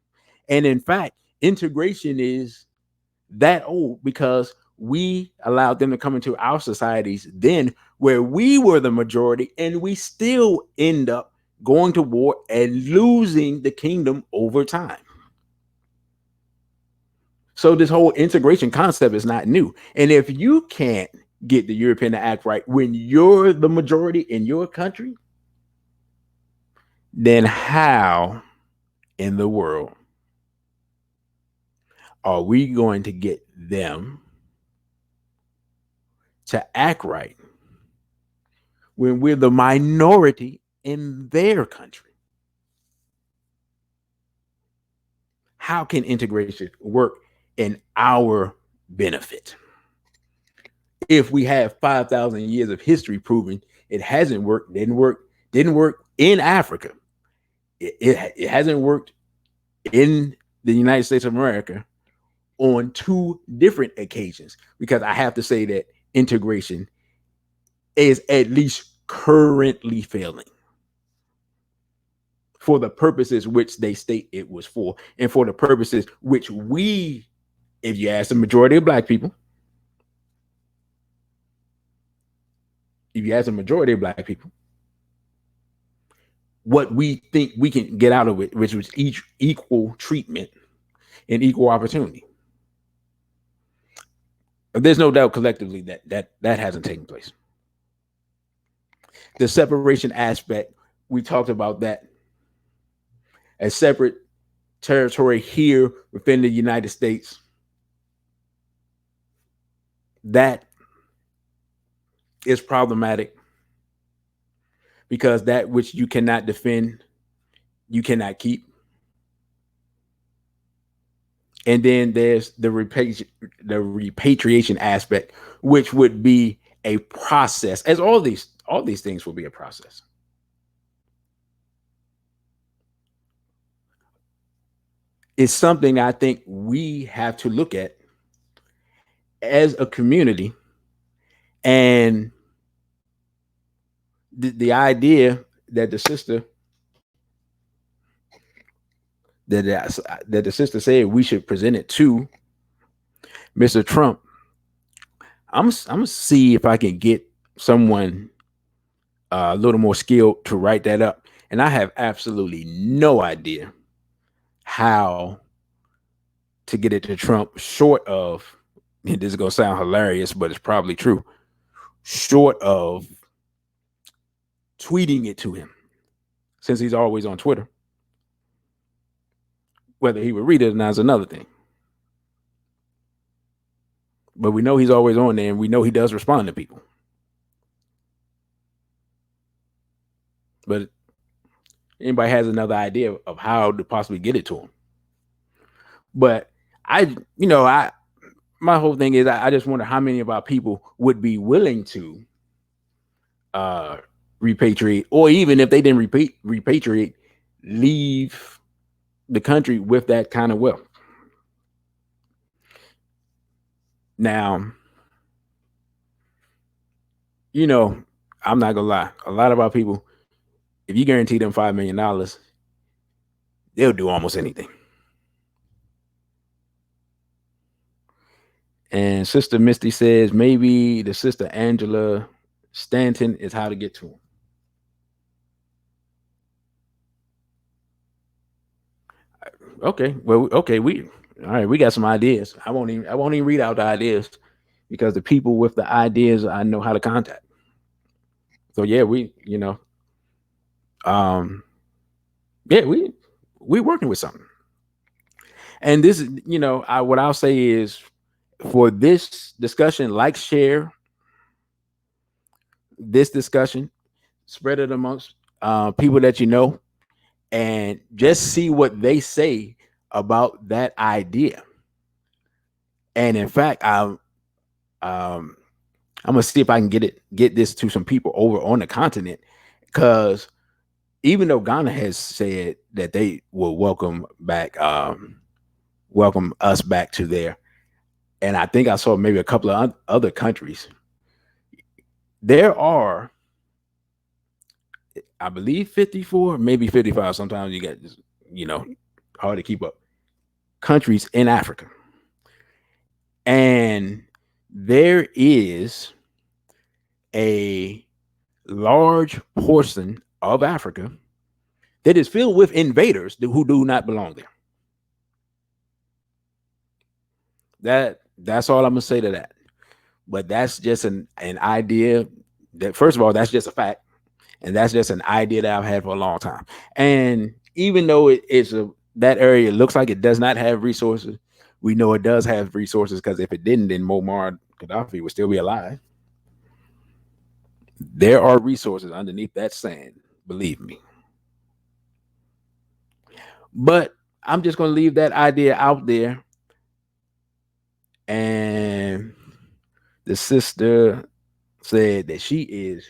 And in fact, integration is that old because we allowed them to come into our societies then where we were the majority, and we still end up going to war and losing the kingdom over time. So this whole integration concept is not new. And if you can't get the European to act right when you're the majority in your country, then how in the world are we going to get them to act right when we're the minority in their country? How can integration work in our benefit if we have 5,000 years of history proving it hasn't worked, didn't work in Africa? It hasn't worked in the United States of America on two different occasions, because I have to say that integration is at least currently failing for the purposes which they state it was for, and for the purposes which we, if you ask the majority of black people, what we think we can get out of it, which was each equal treatment and equal opportunity. There's no doubt collectively that hasn't taken place. The separation aspect, we talked about that as separate territory here within the United States. That is problematic because that which you cannot defend, you cannot keep. And then there's the repatriation aspect, which would be a process, as all these things will be a process. It's something I think we have to look at as a community, and the idea that the sister said we should present it to Mr. Trump. I'm gonna see if I can get someone a little more skilled to write that up, and I have absolutely no idea how to get it to Trump, short of, and this is gonna sound hilarious, but it's probably true, short of tweeting it to him, since he's always on Twitter. Whether he would read it or not is another thing. But we know he's always on there, and we know he does respond to people. But anybody has another idea of how to possibly get it to him. But my whole thing is I just wonder how many of our people would be willing to repatriate, or even if they didn't repatriate, leave the country with that kind of wealth. Now, I'm not gonna lie, a lot of our people, if you guarantee them $5 million, they'll do almost anything. And Sister Misty says maybe the Sister Angela Stanton is how to get to him. Okay, well, okay, we got some ideas. I won't even read out the ideas, because the people with the ideas I know how to contact. So yeah, um, yeah, we working with something. And this is, what I'll say is for this discussion, like, share this discussion, spread it amongst people that you know, and just see what they say about that idea. And in fact, um, I'm gonna see if I can get this to some people over on the continent, because even though Ghana has said that they will welcome us back to there, and I think I saw maybe a couple of other countries. There are, I believe, 54, maybe 55. Sometimes you get, you know, hard to keep up. Countries in Africa, and there is a large portion of Africa that is filled with invaders who do not belong there. That's all I'm gonna say to that. But that's just an idea that, first of all, that's just a fact, and that's just an idea that I've had for a long time. And even though that area looks like it does not have resources, we know it does have resources, because if it didn't, then Muammar Gaddafi would still be alive. There are resources underneath that sand, believe me. But I'm just going to leave that idea out there. And the sister said that she is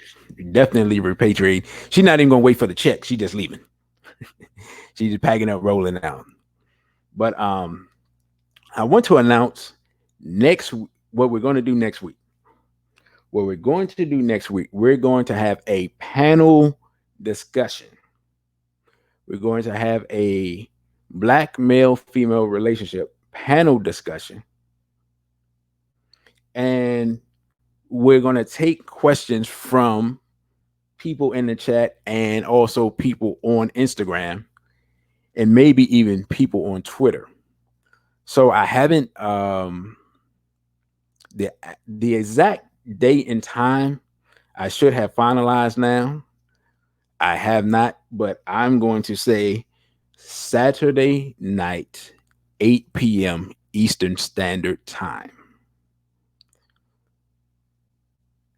definitely repatriating. She's not even going to wait for the check. She's just leaving. She's just packing up, rolling out. But I want to announce what we're going to do next week. What we're going to do next week, we're going to have a panel discussion. We're going to have a black male female relationship panel discussion. And we're going to take questions from people in the chat, and also people on Instagram, and maybe even people on Twitter. So I haven't the exact date and time I should have finalized now. I have not, but I'm going to say Saturday night, 8 p.m. Eastern Standard Time.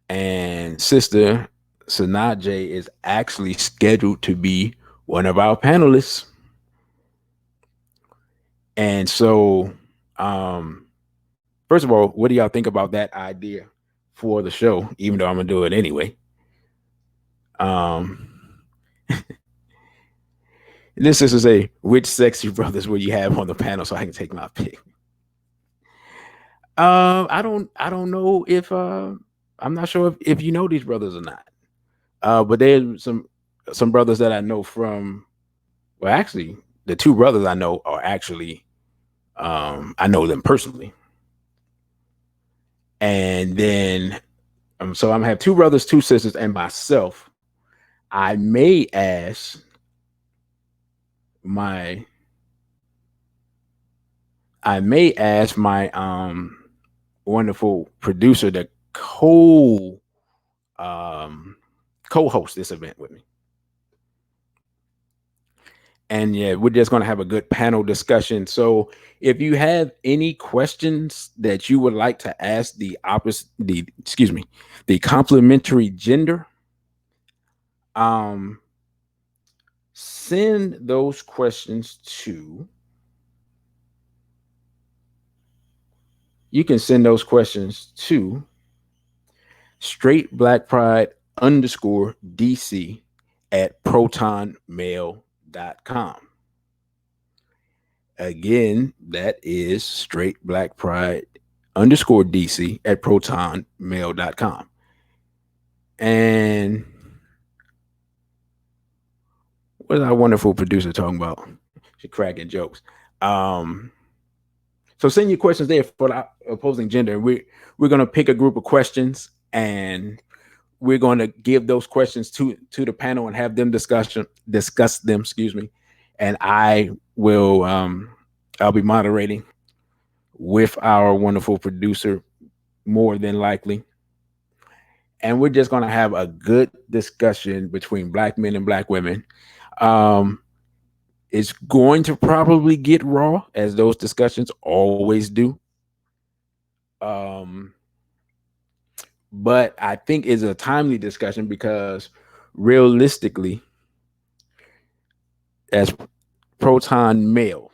And Sister Sanaje is actually scheduled to be one of our panelists. And so, first of all, what do y'all think about that idea for the show? Even though I'm gonna do it anyway. This is to say, which sexy brothers will you have on the panel so I can take my pick? I don't know if I'm not sure if you know these brothers or not. But there's some brothers that I know from. Well, actually, the two brothers I know are actually I know them personally. And then so I'm gonna have two brothers, two sisters, and myself. I may ask my wonderful producer to co-host this event with me. And yeah, we're just going to have a good panel discussion. So if you have any questions that you would like to ask the complementary gender, send those questions to, you can send those questions to straight black pride _DC at protonmail.com. Again, that is straight black pride _DC at protonmail.com. And what is our wonderful producer talking about? She's cracking jokes. So send your questions there for the opposing gender. We're going to pick a group of questions, and we're going to give those questions to the panel and have them discuss them. Excuse me. And I will I'll be moderating with our wonderful producer, more than likely. and we're just going to have a good discussion between black men and black women. Um, it's going to probably get raw, as those discussions always do. Um, but I think it's a timely discussion because realistically, as proton male,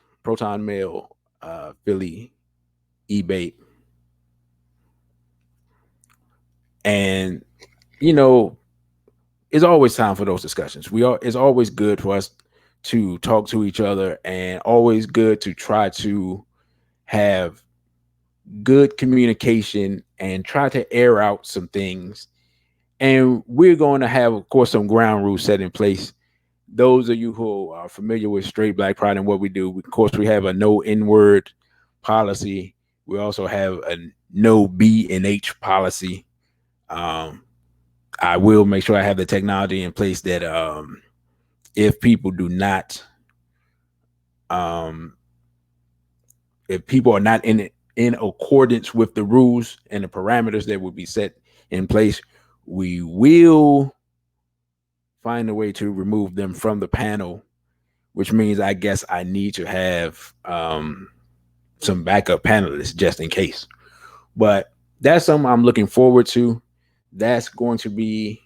Philly eBay, and you know, it's always time for those discussions. It's always good for us to talk to each other, and always good to try to have good communication and try to air out some things. And we're going to have, of course, some ground rules set in place. Those of you who are familiar with Straight Black Pride and what we do, of course, we have a no N word policy. We also have a no B and H policy. Um, I will make sure I have the technology in place that if people do not, um, if people are not in accordance with the rules and the parameters that will be set in place, we will find a way to remove them from the panel, which means I guess I need to have some backup panelists just in case. But that's something I'm looking forward to. That's going to be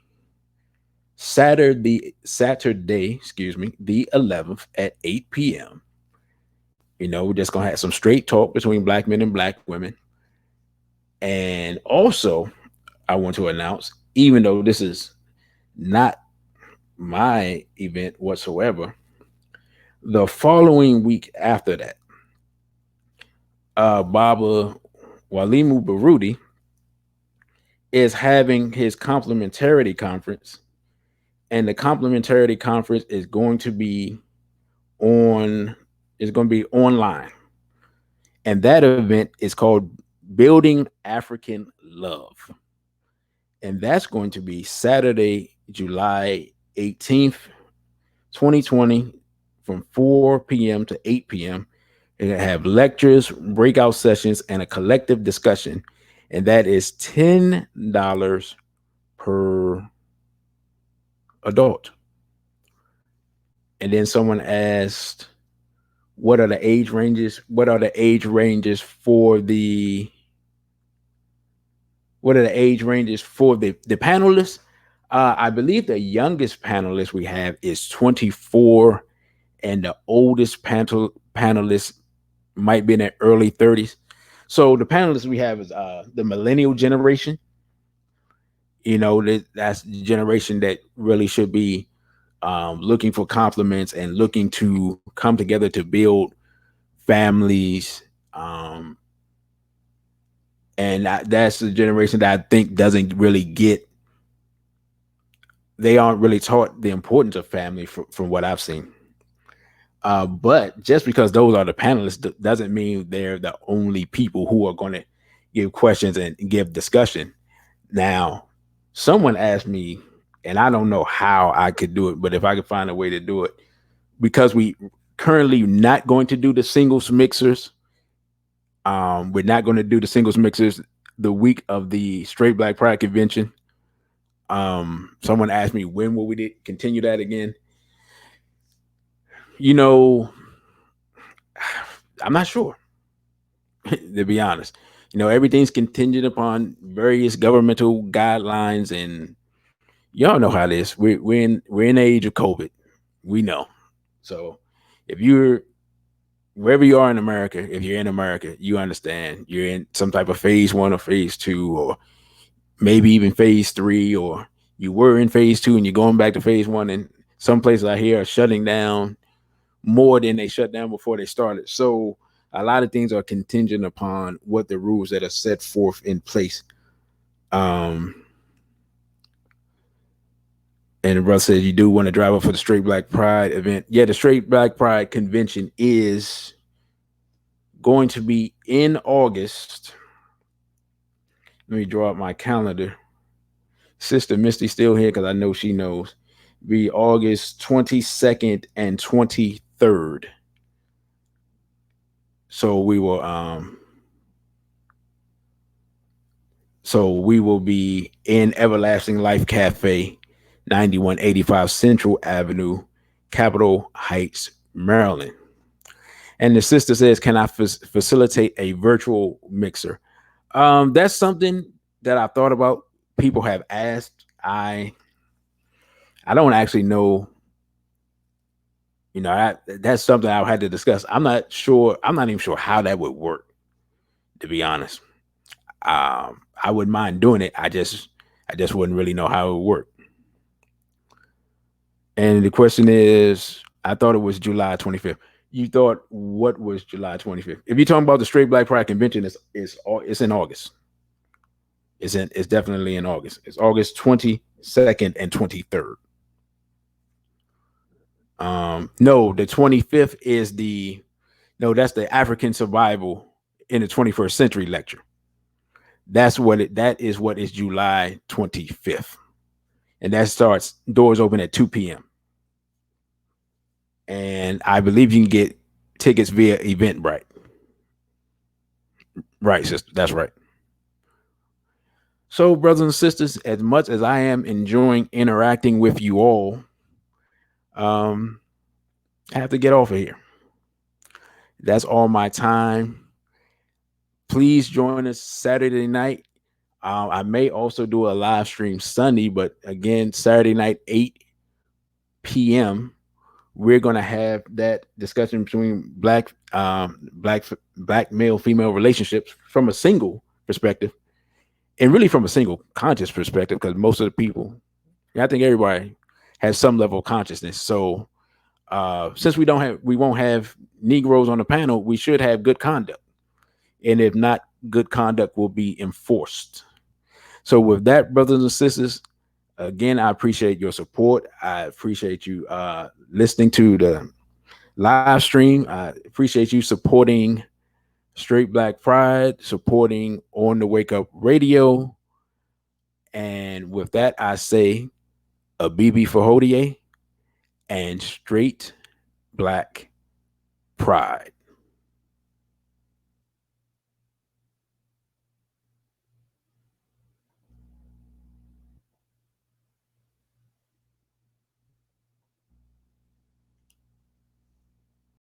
Saturday, excuse me, the 11th at 8 p.m. We're just gonna have some straight talk between black men and black women. And also, I want to announce, even though this is not my event whatsoever, the following week after that, Baba Walimu Barudi is having his complementarity conference, and the complementarity conference on is going to be online, and that event is called Building African Love, and that's going to be Saturday, July 18th, 2020, from 4 p.m. to 8 p.m. It will have lectures, breakout sessions, and a collective discussion, and that is $10 per adult. And then someone asked, "What are the age ranges? What are the age ranges for the What are the age ranges for the panelists?" I believe the youngest panelist we have is 24, and the oldest panelist might be in their early 30s. So the panelists we have is the millennial generation. That's the generation that really should be looking for compliments and looking to come together to build families. And that's the generation that I think doesn't really get, they aren't really taught the importance of family from what I've seen. But just because those are the panelists doesn't mean they're the only people who are going to give questions and give discussion. Now, someone asked me, and I don't know how I could do it, but if I could find a way to do it, because we currently not going to do the singles mixers. We're not going to do the singles mixers the week of the Straight Black Pride convention. Someone asked me, when will we continue that again? You know, I'm not sure, to be honest. Everything's contingent upon various governmental guidelines, and y'all know how it is. We're in the age of COVID. We know. So if you're wherever you are in America, if you're in America, you understand you're in some type of phase one or phase two, or maybe even phase three, or you were in phase two and you're going back to phase one. And some places I hear are shutting down more than they shut down before they started. So a lot of things are contingent upon what the rules that are set forth in place. And the brother says, you do want to drive up for the Straight Black Pride event. Yeah, the Straight Black Pride convention is going to be in August. Let me draw up my calendar. Sister Misty still here because I know she knows. Be August 22nd and 23rd. So we will So we will be in Everlasting Life Cafe, 9185 Central Avenue, Capitol Heights, Maryland. And the sister says, "Can I facilitate a virtual mixer?" That's something that I thought about. People have asked. I don't actually know. That's something I had to discuss. I'm not sure. I'm not even sure how that would work. To be honest, I wouldn't mind doing it. I just wouldn't really know how it would work. And the question is, I thought it was July 25th. You thought what was July 25th? If you're talking about the Straight Black Pride Convention, it's in August. It's definitely in August. It's August 22nd and 23rd. No, the 25th is that's the African survival in the 21st century lecture. That is what is July 25th. And that starts, doors open at 2 p.m. And I believe you can get tickets via Eventbrite. Right, sister. That's right. So, brothers and sisters, as much as I am enjoying interacting with you all, um, I have to get off of here. That's all my time. Please join us Saturday night. I may also do a live stream Sunday, but again, Saturday night, 8 p.m. We're gonna have that discussion between black male female relationships from a single perspective, and really from a single conscious perspective, because most of the people, I think everybody has some level of consciousness. So since we won't have Negroes on the panel, we should have good conduct, and if not, good conduct will be enforced. So with that, brothers and sisters, again, I appreciate your support. I appreciate you listening to the live stream. I appreciate you supporting Straight Black Pride, supporting On the Wake Up Radio. And with that, I say a BB for Hodie and Straight Black Pride.